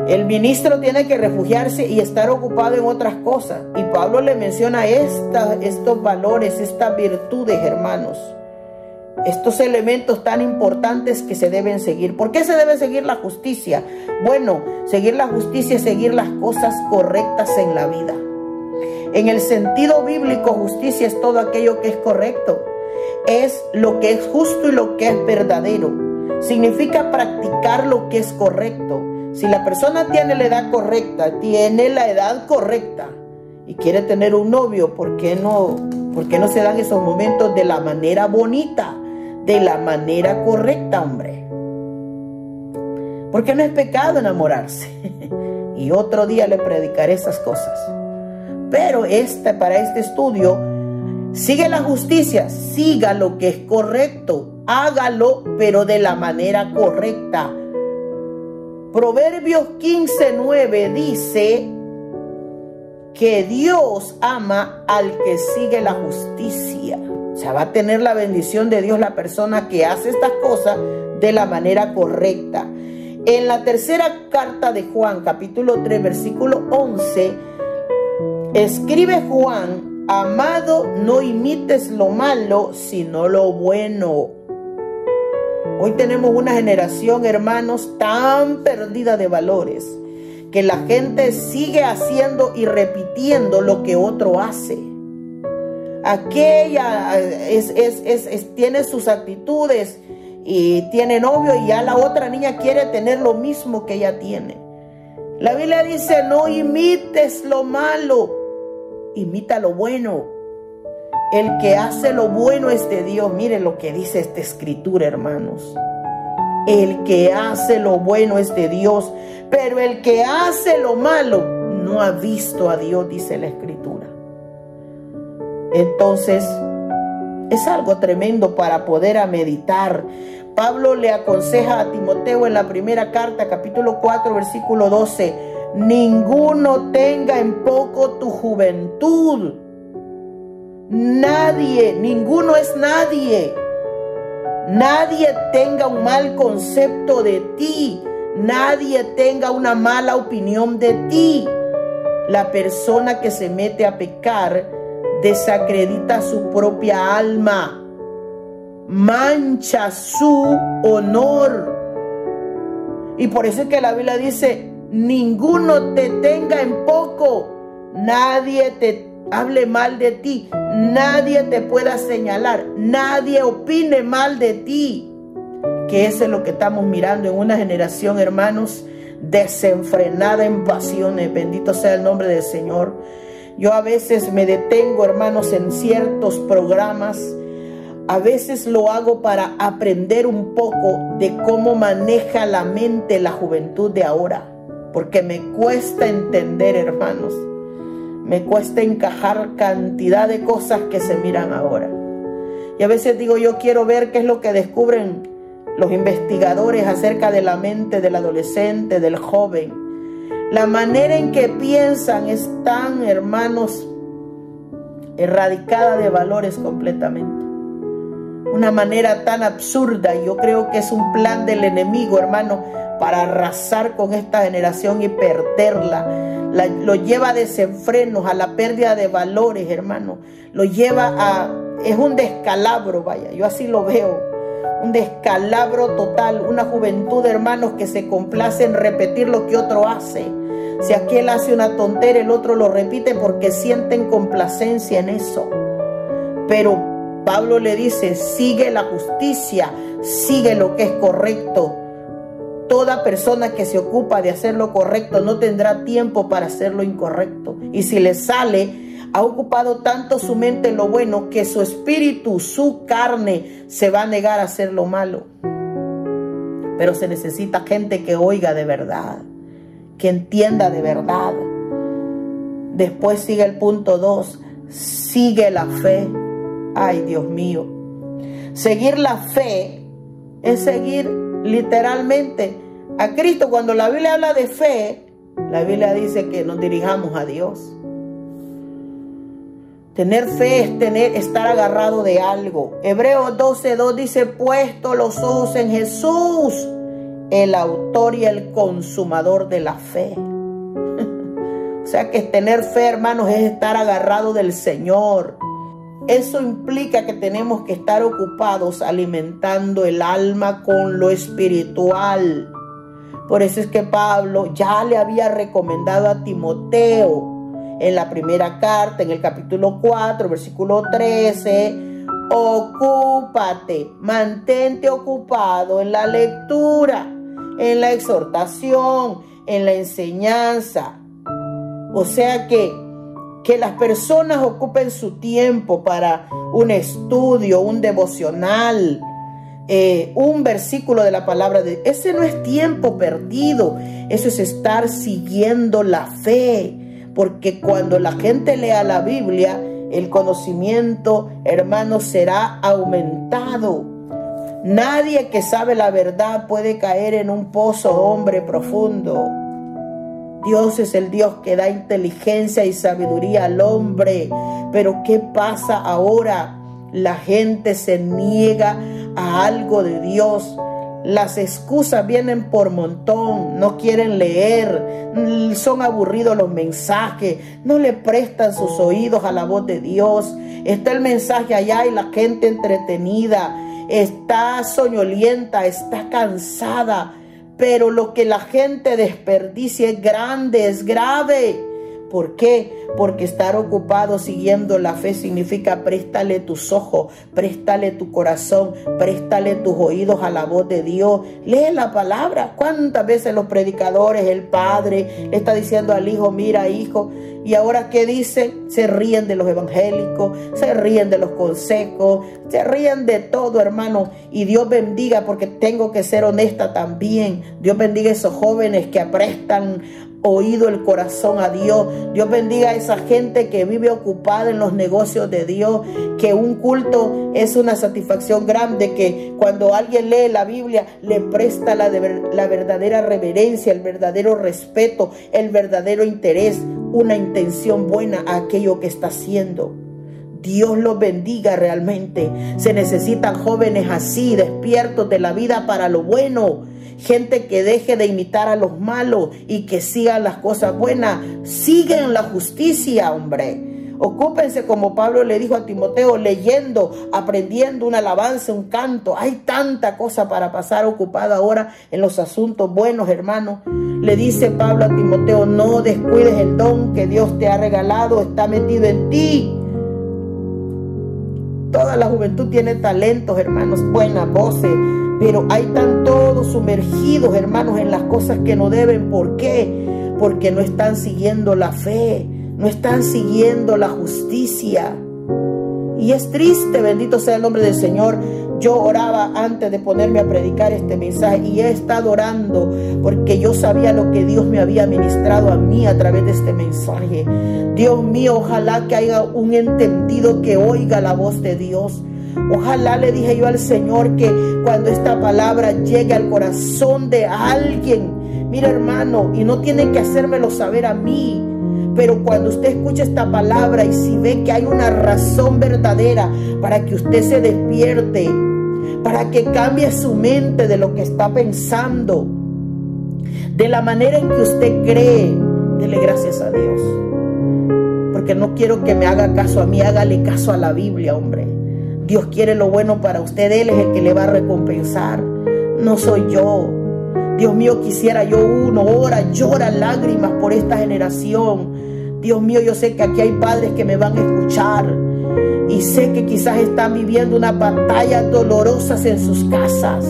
El ministro tiene que refugiarse y estar ocupado en otras cosas. Y Pablo le menciona estos valores, estas virtudes, hermanos. Estos elementos tan importantes que se deben seguir. ¿Por qué se debe seguir la justicia? Bueno, seguir la justicia es seguir las cosas correctas en la vida. En el sentido bíblico, justicia es todo aquello que es correcto. Es lo que es justo y lo que es verdadero. Significa practicar lo que es correcto. Si la persona tiene la edad correcta, y quiere tener un novio, ¿por qué no se dan esos momentos de la manera bonita, de la manera correcta, hombre? Porque no es pecado enamorarse. Y otro día le predicaré esas cosas. Pero para este estudio, sigue la justicia, siga lo que es correcto, hágalo, pero de la manera correcta. Proverbios 15:9 dice que Dios ama al que sigue la justicia. O sea, va a tener la bendición de Dios la persona que hace estas cosas de la manera correcta. En la tercera carta de Juan, capítulo 3, versículo 11, escribe Juan: amado, no imites lo malo, sino lo bueno. Hoy tenemos una generación, hermanos, tan perdida de valores, que la gente sigue haciendo y repitiendo lo que otro hace. Aquella tiene sus actitudes y tiene novio, y ya la otra niña quiere tener lo mismo que ella tiene. La Biblia dice: no imites lo malo, imita lo bueno. El que hace lo bueno es de Dios. Miren lo que dice esta escritura, hermanos. El que hace lo bueno es de Dios, pero el que hace lo malo no ha visto a Dios, dice la escritura. Entonces, es algo tremendo para poder meditar. Pablo le aconseja a Timoteo en la primera carta, capítulo 4, versículo 12: ninguno tenga en poco tu juventud. Nadie, ninguno es nadie. Nadie tenga un mal concepto de ti. Nadie tenga una mala opinión de ti. La persona que se mete a pecar desacredita su propia alma, mancha su honor. Y por eso es que la Biblia dice: ninguno te tenga en poco. Nadie te hable mal de ti, nadie te pueda señalar, nadie opine mal de ti. Que eso es lo que estamos mirando en una generación, hermanos, desenfrenada en pasiones. Bendito sea el nombre del Señor. Yo a veces me detengo, hermanos, en ciertos programas. A veces lo hago para aprender un poco de cómo maneja la mente la juventud de ahora, porque me cuesta entender, hermanos. Me cuesta encajar cantidad de cosas que se miran ahora. Y a veces digo, yo quiero ver qué es lo que descubren los investigadores acerca de la mente del adolescente, del joven. La manera en que piensan es tan, hermanos, erradicada de valores completamente. Una manera tan absurda. Y yo creo que es un plan del enemigo, hermano, para arrasar con esta generación y perderla. Lo lleva a desenfrenos, a la pérdida de valores, hermano. Lo lleva es un descalabro, vaya, yo así lo veo. Un descalabro total, una juventud, hermanos, que se complace en repetir lo que otro hace. Si aquel hace una tontera, el otro lo repite porque sienten complacencia en eso. Pero Pablo le dice: sigue la justicia, sigue lo que es correcto. Toda persona que se ocupa de hacer lo correcto no tendrá tiempo para hacer lo incorrecto. Y si le sale, ha ocupado tanto su mente en lo bueno que su espíritu, su carne, se va a negar a hacer lo malo. Pero se necesita gente que oiga de verdad, que entienda de verdad. Después sigue el punto 2, sigue la fe. Ay, Dios mío. Seguir la fe es seguir literalmente a Cristo. Cuando la Biblia habla de fe, la Biblia dice que nos dirijamos a Dios. Tener fe es estar agarrado de algo. Hebreos 12:2 dice, puesto los ojos en Jesús, el autor y el consumador de la fe. O sea que tener fe, hermanos, es estar agarrado del Señor. Eso implica que tenemos que estar ocupados alimentando el alma con lo espiritual. Por eso es que Pablo ya le había recomendado a Timoteo en la primera carta, en el capítulo 4, versículo 13, ocúpate, mantente ocupado en la lectura, en la exhortación, en la enseñanza. O sea que las personas ocupen su tiempo para un estudio, un devocional, un versículo de la palabra de Dios. Ese no es tiempo perdido, eso es estar siguiendo la fe. Porque cuando la gente lea la Biblia, el conocimiento, hermanos, será aumentado. Nadie que sabe la verdad puede caer en un pozo, hombre, profundo. Dios es el Dios que da inteligencia y sabiduría al hombre. Pero ¿qué pasa ahora? La gente se niega a algo de Dios. Las excusas vienen por montón, no quieren leer, son aburridos los mensajes, no le prestan sus oídos a la voz de Dios. Está el mensaje allá y la gente entretenida, está soñolienta, está cansada, pero lo que la gente desperdicia es grande, es grave. ¿Por qué? Porque estar ocupado siguiendo la fe significa préstale tus ojos, préstale tu corazón, préstale tus oídos a la voz de Dios. Lee la palabra. ¿Cuántas veces los predicadores, el padre, le está diciendo al hijo, mira hijo? Y ahora ¿qué dicen? Se ríen de los evangélicos, se ríen de los consejos, se ríen de todo, hermano. Y Dios bendiga, porque tengo que ser honesta también. Dios bendiga a esos jóvenes que prestan oído el corazón a Dios. Dios bendiga a esa gente que vive ocupada en los negocios de Dios, que un culto es una satisfacción grande, que cuando alguien lee la Biblia le presta la verdadera reverencia, el verdadero respeto, el verdadero interés, una intención buena a aquello que está haciendo. Dios los bendiga realmente. Se necesitan jóvenes así, despiertos de la vida para lo bueno. Gente que deje de imitar a los malos y que sigan las cosas buenas. Sigan la justicia, hombre. Ocúpense, como Pablo le dijo a Timoteo, leyendo, aprendiendo una alabanza, un canto. Hay tanta cosa para pasar ocupada ahora en los asuntos buenos, hermano. Le dice Pablo a Timoteo, no descuides el don que Dios te ha regalado, está metido en ti. Toda la juventud tiene talentos, hermanos, buenas voces, pero ahí están todos sumergidos, hermanos, en las cosas que no deben. ¿Por qué? Porque no están siguiendo la fe, no están siguiendo la justicia. Y es triste, bendito sea el nombre del Señor. Yo oraba antes de ponerme a predicar este mensaje y he estado orando porque yo sabía lo que Dios me había ministrado a mí a través de este mensaje. Dios mío, ojalá que haya un entendido que oiga la voz de Dios. Ojalá, le dije yo al Señor, que cuando esta palabra llegue al corazón de alguien, mira hermano, y no tiene que hacérmelo saber a mí, pero cuando usted escucha esta palabra y si ve que hay una razón verdadera para que usted se despierte, para que cambie su mente de lo que está pensando, de la manera en que usted cree, dele gracias a Dios. Porque no quiero que me haga caso a mí, hágale caso a la Biblia, hombre. Dios quiere lo bueno para usted, Él es el que le va a recompensar, no soy yo. Dios mío, quisiera yo llora lágrimas por esta generación. Dios mío, yo sé que aquí hay padres que me van a escuchar y sé que quizás están viviendo una batalla dolorosa en sus casas,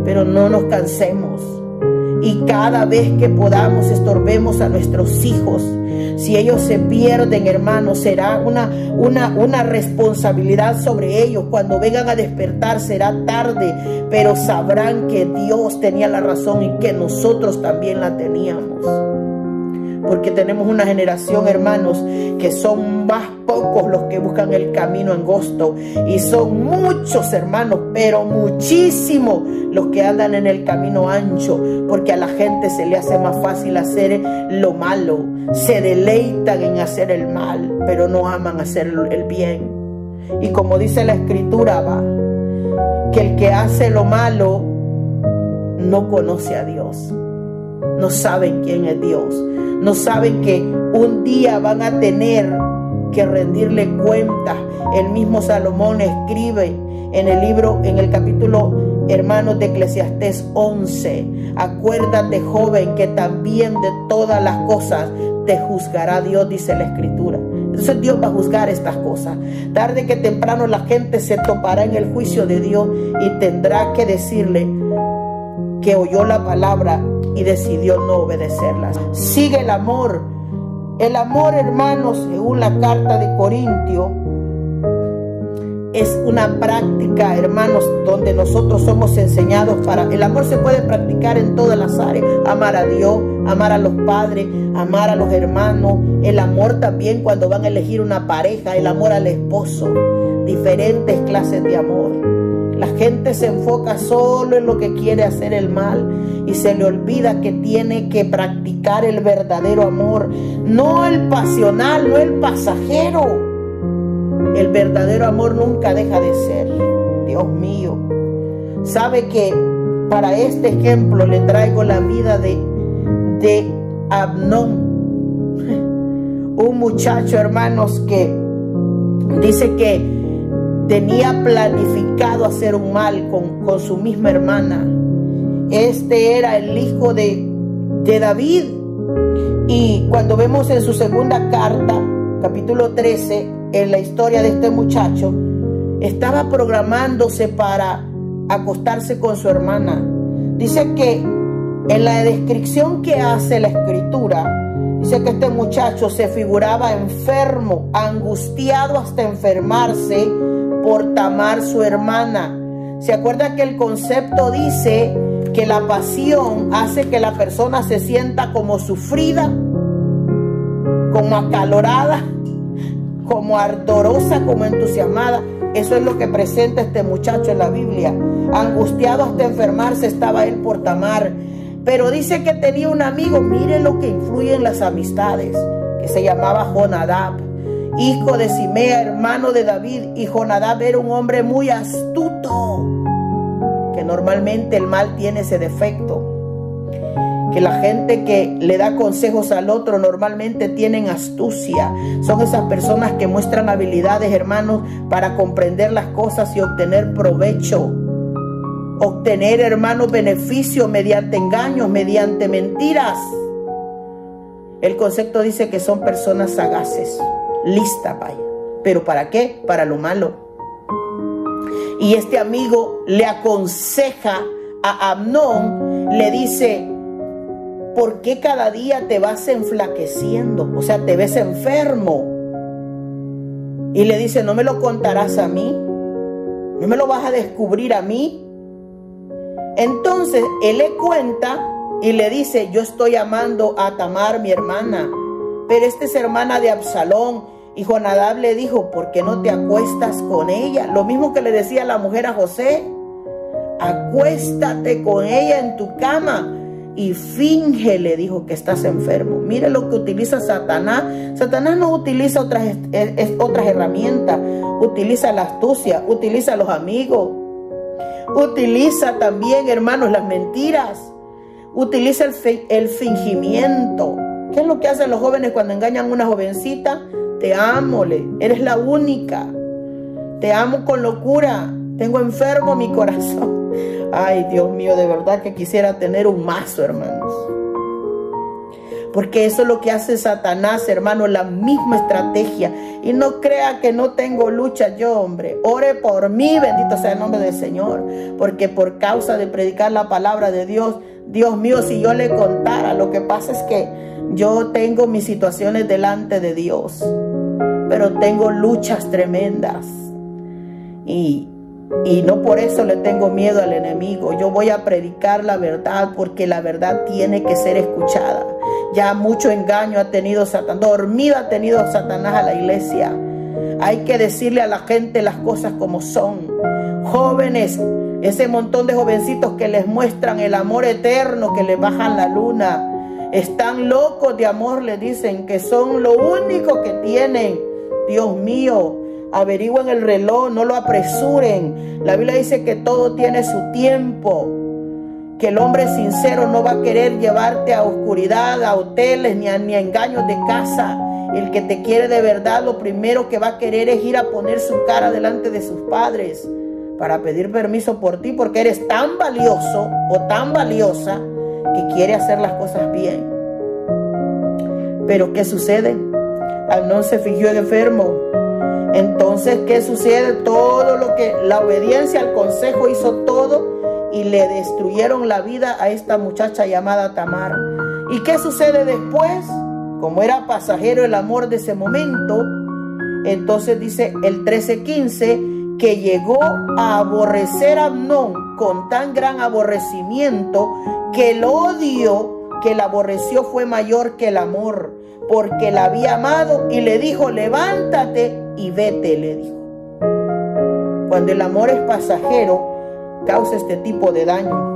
pero no nos cansemos y cada vez que podamos estorbemos a nuestros hijos. Si ellos se pierden, hermanos, será una responsabilidad sobre ellos. Cuando vengan a despertar será tarde, pero sabrán que Dios tenía la razón y que nosotros también la teníamos. porque tenemos una generación, hermanos, que son más pocos los que buscan el camino angosto y son muchos, hermanos, pero muchísimos los que andan en el camino ancho, porque a la gente se le hace más fácil hacer lo malo, se deleitan en hacer el mal, pero no aman hacer el bien. Y como dice la escritura, que el que hace lo malo no conoce a Dios, no saben quién es Dios, no saben que un día van a tener que rendirle cuentas. El mismo Salomón escribe en el libro, en el capítulo, hermanos, de Eclesiastés 11: acuérdate, joven, que también de todas las cosas te juzgará Dios, dice la escritura. Entonces Dios va a juzgar estas cosas. Tarde que temprano la gente se topará en el juicio de Dios y tendrá que decirle que oyó la palabra y decidió no obedecerlas. Sigue el amor. El amor, hermanos, según la carta de Corintios, es una práctica, hermanos, donde nosotros somos enseñados para... El amor se puede practicar en todas las áreas. Amar a Dios, amar a los padres, amar a los hermanos. El amor también cuando van a elegir una pareja, el amor al esposo. Diferentes clases de amor. La gente se enfoca solo en lo que quiere hacer el mal y se le olvida que tiene que practicar el verdadero amor. No el pasional, no el pasajero. El verdadero amor nunca deja de ser. Dios mío. Sabe que para este ejemplo le traigo la vida de Amnón. Un muchacho, hermanos, que dice que tenía planificado hacer un mal con su misma hermana. Este era el hijo de David. Y cuando vemos en su segunda carta, capítulo 13, en la historia de este muchacho, estaba programándose para acostarse con su hermana. Dice que en la descripción que hace la escritura, dice que este muchacho se figuraba enfermo, angustiado hasta enfermarse por Tamar, su hermana. ¿Se acuerda que el concepto dice que la pasión hace que la persona se sienta como sufrida, como acalorada, como ardorosa, como entusiasmada? Eso es lo que presenta este muchacho en la Biblia. Angustiado hasta enfermarse estaba él por Tamar. Pero dice que tenía un amigo, mire lo que influye en las amistades, que se llamaba Jonadab, hijo de Simea, hermano de David. Y Jonadab era un hombre muy astuto, que normalmente el mal tiene ese defecto, que la gente que le da consejos al otro normalmente tienen astucia. Son esas personas que muestran habilidades, hermanos, para comprender las cosas y obtener provecho. Obtener, hermanos, beneficio mediante engaños, mediante mentiras. El concepto dice que son personas sagaces, listas, vaya. ¿Pero para qué? Para lo malo. Y este amigo le aconseja a Amnón, le dice: ¿por qué cada día te vas enflaqueciendo? O sea, te ves enfermo. Y le dice: ¿no me lo contarás a mí? ¿No me lo vas a descubrir a mí? Entonces él le cuenta y le dice: yo estoy amando a Tamar, mi hermana, pero esta es hermana de Absalón. Y Jonadab le dijo: ¿por qué no te acuestas con ella? Lo mismo que le decía la mujer a José: acuéstate con ella en tu cama y finge, le dijo, que estás enfermo. Mire lo que utiliza Satanás. Satanás no utiliza otras herramientas. Utiliza la astucia, utiliza los amigos, utiliza también, hermanos, las mentiras, utiliza el fingimiento. ¿Qué es lo que hacen los jóvenes cuando engañan a una jovencita? Te amo, eres la única, te amo con locura, tengo enfermo mi corazón. Ay, Dios mío, de verdad que quisiera tener un mazo, hermanos. Porque eso es lo que hace Satanás, hermano, la misma estrategia. Y no crea que no tengo lucha yo, hombre. Ore por mí, bendito sea el nombre del Señor. Porque por causa de predicar la palabra de Dios, Dios mío, si yo le contara, lo que pasa es que yo tengo mis situaciones delante de Dios, pero tengo luchas tremendas. Y no por eso le tengo miedo al enemigo. Yo voy a predicar la verdad porque la verdad tiene que ser escuchada. Ya mucho engaño ha tenido Satanás, dormida ha tenido Satanás a la iglesia. Hay que decirle a la gente las cosas como son. Jóvenes, ese montón de jovencitos que les muestran el amor eterno, que les bajan la luna, están locos de amor, les dicen que son lo único que tienen. Dios mío, averigüen el reloj, no lo apresuren. La Biblia dice que todo tiene su tiempo, que el hombre sincero no va a querer llevarte a oscuridad, a hoteles, ni a engaños de casa. El que te quiere de verdad, lo primero que va a querer es ir a poner su cara delante de sus padres para pedir permiso por ti, porque eres tan valioso o tan valiosa que quiere hacer las cosas bien. Pero ¿qué sucede? Amnón se fingió enfermo. Entonces, ¿qué sucede? Todo lo que la obediencia al consejo hizo todo y le destruyeron la vida a esta muchacha llamada Tamar. ¿Y qué sucede después? Como era pasajero el amor de ese momento, entonces dice el 13:15 que llegó a aborrecer a Amnón con tan gran aborrecimiento que el odio que la aborreció fue mayor que el amor, porque la había amado y le dijo: levántate y vete, le dijo. Cuando el amor es pasajero, causa este tipo de daño,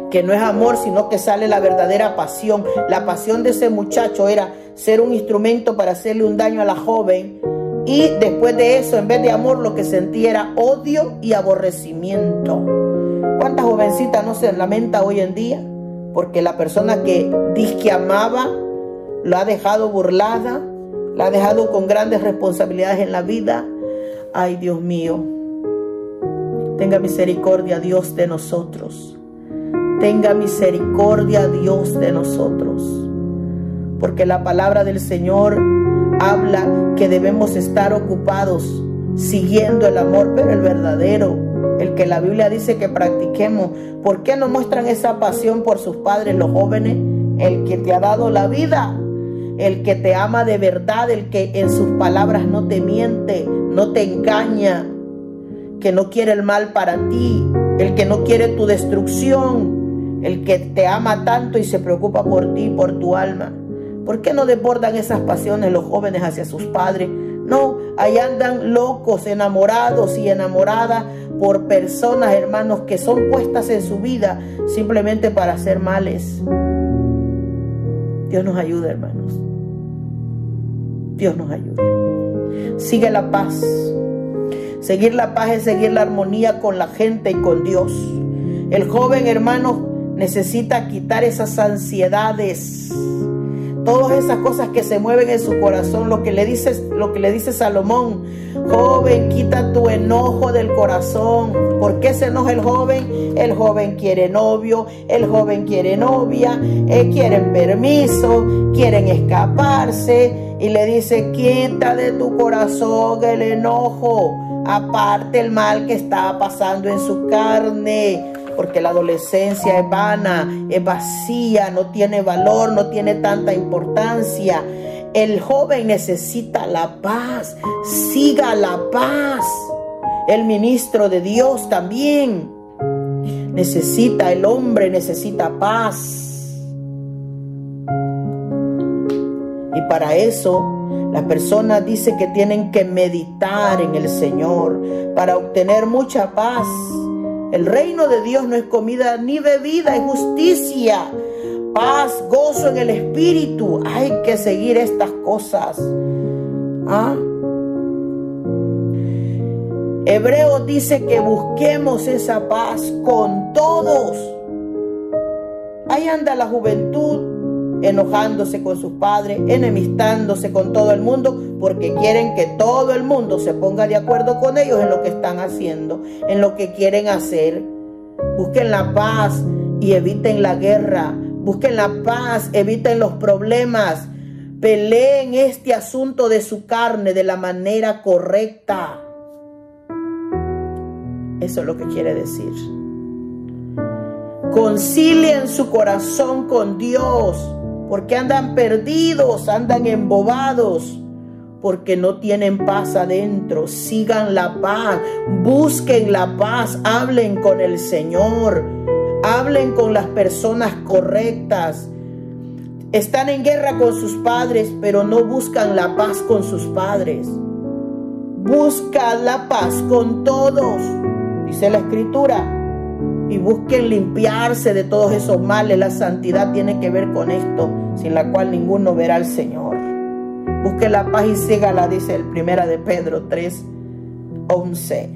que no es amor, sino que sale la verdadera pasión. La pasión de ese muchacho era ser un instrumento para hacerle un daño a la joven, y después de eso, en vez de amor, lo que sentía era odio y aborrecimiento. ¿Cuántas jovencitas no se lamenta hoy en día? Porque la persona que dice que amaba lo ha dejado burlada, la ha dejado con grandes responsabilidades en la vida. Ay, Dios mío, tenga misericordia Dios de nosotros. Tenga misericordia Dios de nosotros. Porque la palabra del Señor habla que debemos estar ocupados siguiendo el amor, pero el verdadero, el que la Biblia dice que practiquemos. ¿Por qué no muestran esa pasión por sus padres los jóvenes? El que te ha dado la vida, el que te ama de verdad, el que en sus palabras no te miente, no te engaña, que no quiere el mal para ti, el que no quiere tu destrucción, el que te ama tanto y se preocupa por ti, por tu alma. ¿Por qué no desbordan esas pasiones los jóvenes hacia sus padres? No, ahí andan locos, enamorados y enamoradas por personas, hermanos, que son puestas en su vida simplemente para hacer males. Dios nos ayude, hermanos. Dios nos ayude. Sigue la paz. Seguir la paz es seguir la armonía con la gente y con Dios. El joven, hermano, necesita quitar esas ansiedades, todas esas cosas que se mueven en su corazón. Lo que le dice Salomón: joven, quita tu enojo del corazón. ¿Por qué se enoja el joven? El joven quiere novio, el joven quiere novia, quieren permiso, quieren escaparse, y le dice: quita de tu corazón el enojo, aparte el mal que está pasando en su carne. Porque la adolescencia es vana, es vacía, no tiene valor, no tiene tanta importancia. El joven necesita la paz. Siga la paz. El ministro de Dios también necesita, el hombre necesita paz. Y para eso las personas dicen que tienen que meditar en el Señor para obtener mucha paz. El reino de Dios no es comida ni bebida, es justicia, paz, gozo en el espíritu. Hay que seguir estas cosas. Hebreos dice que busquemos esa paz con todos. Ahí anda la juventud enojándose con sus padres, enemistándose con todo el mundo, porque quieren que todo el mundo se ponga de acuerdo con ellos en lo que están haciendo, en lo que quieren hacer. Busquen la paz y eviten la guerra. Busquen la paz, eviten los problemas. Peleen este asunto de su carne de la manera correcta. Eso es lo que quiere decir. Concilien su corazón con Dios, porque andan perdidos, andan embobados, porque no tienen paz adentro. Sigan la paz, busquen la paz, hablen con el Señor, hablen con las personas correctas. Están en guerra con sus padres, pero no buscan la paz con sus padres. Buscan la paz con todos, dice la Escritura. Y busquen limpiarse de todos esos males. La santidad tiene que ver con esto, sin la cual ninguno verá al Señor. Busque la paz y sígala, dice el 1 de Pedro 3:11.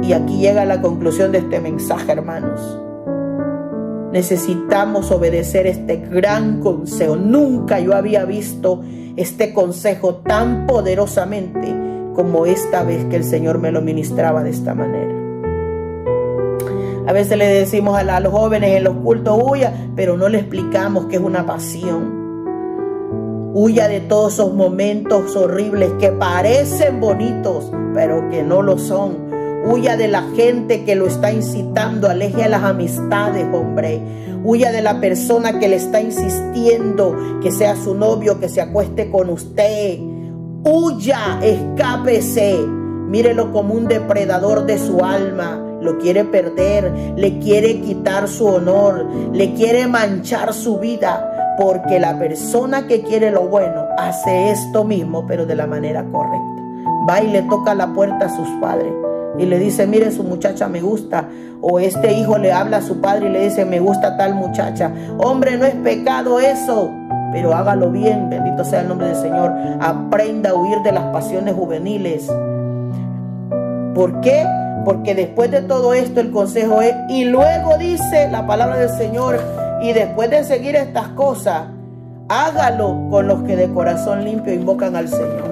Y aquí llega la conclusión de este mensaje, hermanos. Necesitamos obedecer este gran consejo. Nunca yo había visto este consejo tan poderosamente como esta vez que el Señor me lo ministraba de esta manera. A veces le decimos a los jóvenes en los cultos, huya, pero no le explicamos que es una pasión. Huya de todos esos momentos horribles que parecen bonitos, pero que no lo son. Huya de la gente que lo está incitando, aleje a las amistades, hombre. Huya de la persona que le está insistiendo que sea su novio, que se acueste con usted. Huya, escápese. Mírelo como un depredador de su alma. Lo quiere perder, le quiere quitar su honor, le quiere manchar su vida, porque la persona que quiere lo bueno hace esto mismo, pero de la manera correcta. Va y le toca la puerta a sus padres y le dice, mire, su muchacha me gusta. O este hijo le habla a su padre y le dice, me gusta tal muchacha. Hombre, no es pecado eso, pero hágalo bien, bendito sea el nombre del Señor. Aprenda a huir de las pasiones juveniles. ¿Por qué? Porque después de todo esto el consejo es, y luego dice la palabra del Señor, y después de seguir estas cosas, hágalo con los que de corazón limpio invocan al Señor.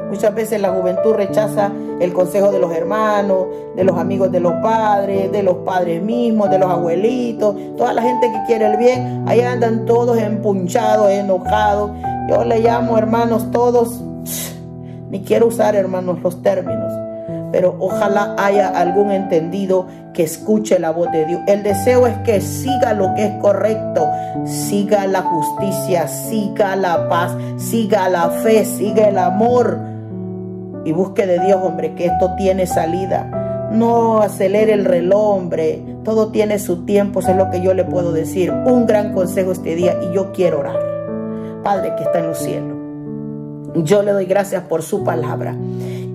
Muchas veces la juventud rechaza el consejo de los hermanos, de los amigos de los padres mismos, de los abuelitos, toda la gente que quiere el bien. Ahí andan todos empunchados, enojados. Yo le llamo, hermanos, todos, ni quiero usar, hermanos, los términos, pero ojalá haya algún entendido que escuche la voz de Dios. El deseo es que siga lo que es correcto, siga la justicia, siga la paz, siga la fe, siga el amor. Y busque de Dios, hombre, que esto tiene salida. No acelere el reloj, hombre. Todo tiene su tiempo, eso es lo que yo le puedo decir. Un gran consejo este día, y yo quiero orar. Padre que está en los cielos, yo le doy gracias por su palabra.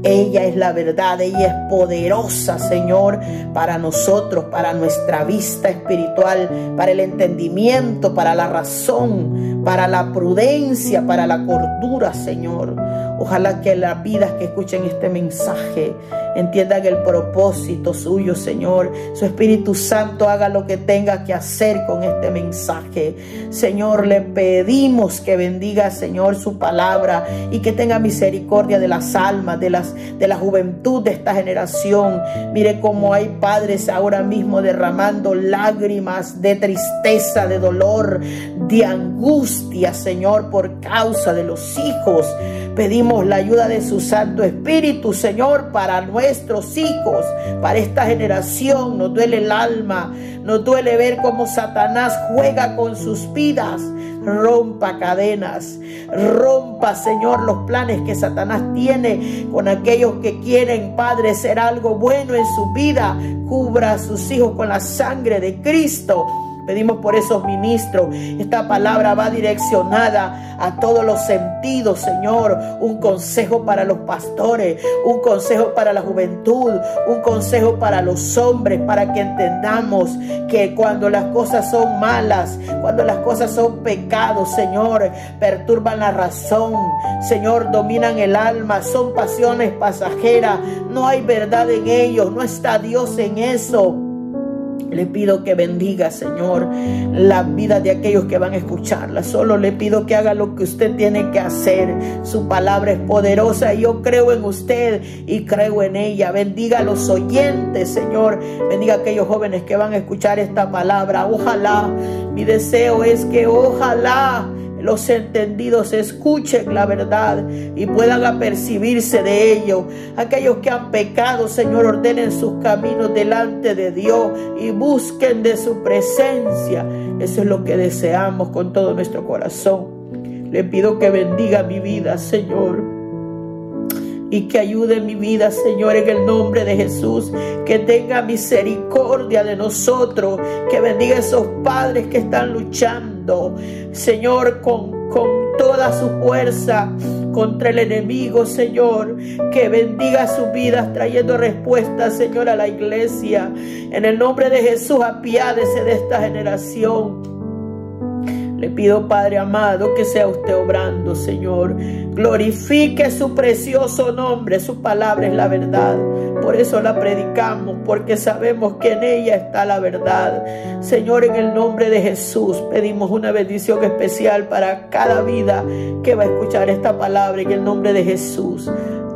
Ella es la verdad, ella es poderosa, Señor, para nosotros, para nuestra vista espiritual, para el entendimiento, para la razón, para la prudencia, para la cordura, Señor. Ojalá que las vidas que escuchen este mensaje entiendan el propósito suyo, Señor. Su Espíritu Santo haga lo que tenga que hacer con este mensaje. Señor, le pedimos que bendiga, Señor, su palabra y que tenga misericordia de las almas, de la juventud de esta generación. Mire cómo hay padres ahora mismo derramando lágrimas de tristeza, de dolor, de angustia, Señor, por causa de los hijos. Pedimos la ayuda de su Santo Espíritu, Señor, para nuestros hijos, para esta generación. Nos duele el alma, nos duele ver cómo Satanás juega con sus vidas. Rompa cadenas, rompa, Señor, los planes que Satanás tiene con aquellos que quieren, Padre, ser algo bueno en su vida. Cubra a sus hijos con la sangre de Cristo. Pedimos por esos ministros. Esta palabra va direccionada a todos los sentidos, Señor. Un consejo para los pastores, un consejo para la juventud, un consejo para los hombres, para que entendamos que cuando las cosas son malas, cuando las cosas son pecados, Señor, perturban la razón, Señor, dominan el alma, son pasiones pasajeras, no hay verdad en ellos, no está Dios en eso. Le pido que bendiga, Señor, la vida de aquellos que van a escucharla. Solo le pido que haga lo que usted tiene que hacer. Su palabra es poderosa y yo creo en usted y creo en ella. Bendiga a los oyentes, Señor. Bendiga a aquellos jóvenes que van a escuchar esta palabra. Ojalá, mi deseo es que ojalá los entendidos escuchen la verdad y puedan apercibirse de ello. Aquellos que han pecado, Señor, ordenen sus caminos delante de Dios y busquen de su presencia. Eso es lo que deseamos con todo nuestro corazón. Le pido que bendiga mi vida, Señor, y que ayude mi vida, Señor, en el nombre de Jesús. Que tenga misericordia de nosotros, que bendiga a esos padres que están luchando, peleando, Señor, con toda su fuerza contra el enemigo, Señor, que bendiga sus vidas trayendo respuestas, Señor, a la iglesia. En el nombre de Jesús, apiádese de esta generación. Le pido, Padre amado, que sea usted obrando, Señor. Glorifique su precioso nombre. Su palabra es la verdad. Por eso la predicamos, porque sabemos que en ella está la verdad. Señor, en el nombre de Jesús, pedimos una bendición especial para cada vida que va a escuchar esta palabra, en el nombre de Jesús.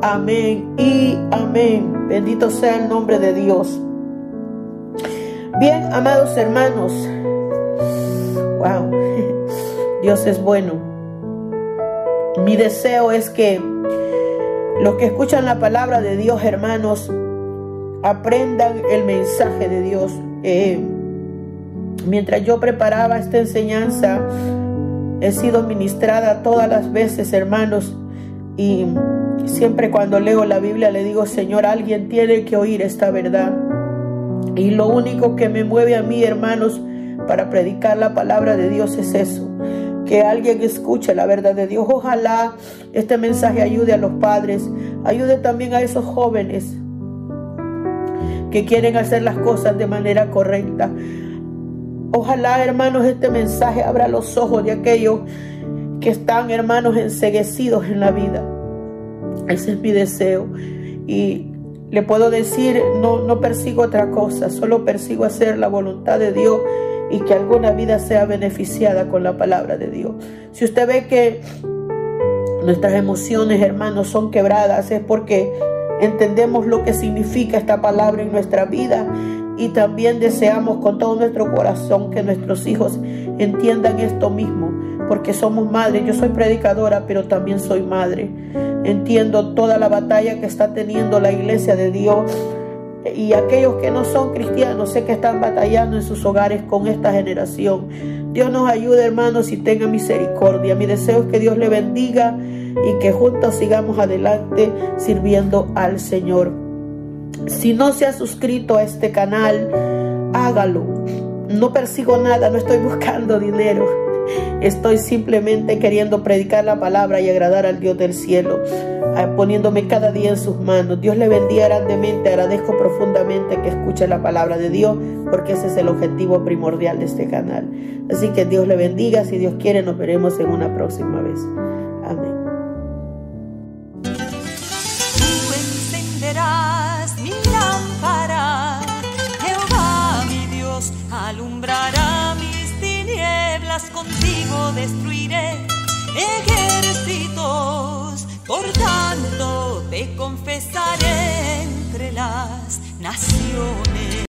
Amén y amén. Bendito sea el nombre de Dios. Bien, amados hermanos. Wow, Dios es bueno. Mi deseo es que los que escuchan la palabra de Dios, hermanos, aprendan el mensaje de Dios. Mientras yo preparaba esta enseñanza, he sido ministrada todas las veces, hermanos, y siempre cuando leo la Biblia le digo, Señor, alguien tiene que oír esta verdad. Y lo único que me mueve a mí, hermanos, para predicar la palabra de Dios es eso, que alguien escuche la verdad de Dios. Ojalá este mensaje ayude a los padres, ayude también a esos jóvenes que quieren hacer las cosas de manera correcta. Ojalá, hermanos, este mensaje abra los ojos de aquellos que están, hermanos, enceguecidos en la vida. Ese es mi deseo. Y le puedo decir, no persigo otra cosa, solo persigo hacer la voluntad de Dios y que alguna vida sea beneficiada con la palabra de Dios. Si usted ve que nuestras emociones, hermanos, son quebradas, es porque entendemos lo que significa esta palabra en nuestra vida, y también deseamos con todo nuestro corazón que nuestros hijos entiendan esto mismo, porque somos madres. Yo soy predicadora, pero también soy madre. Entiendo toda la batalla que está teniendo la iglesia de Dios, y aquellos que no son cristianos, sé que están batallando en sus hogares con esta generación. Dios nos ayude, hermanos, y tenga misericordia. Mi deseo es que Dios le bendiga y que juntos sigamos adelante sirviendo al Señor. Si no se ha suscrito a este canal, hágalo. No persigo nada, no estoy buscando dinero. Estoy simplemente queriendo predicar la palabra y agradar al Dios del cielo, poniéndome cada día en sus manos. Dios le bendiga grandemente. Agradezco profundamente que escuche la palabra de Dios, porque ese es el objetivo primordial de este canal. Así que Dios le bendiga. Si Dios quiere, nos veremos en una próxima vez. Amén. Tú encenderás mi lámpara, Jehová mi Dios alumbrará mis tinieblas, contigo destruiré ejércitos, por tanto te confesaré entre las naciones.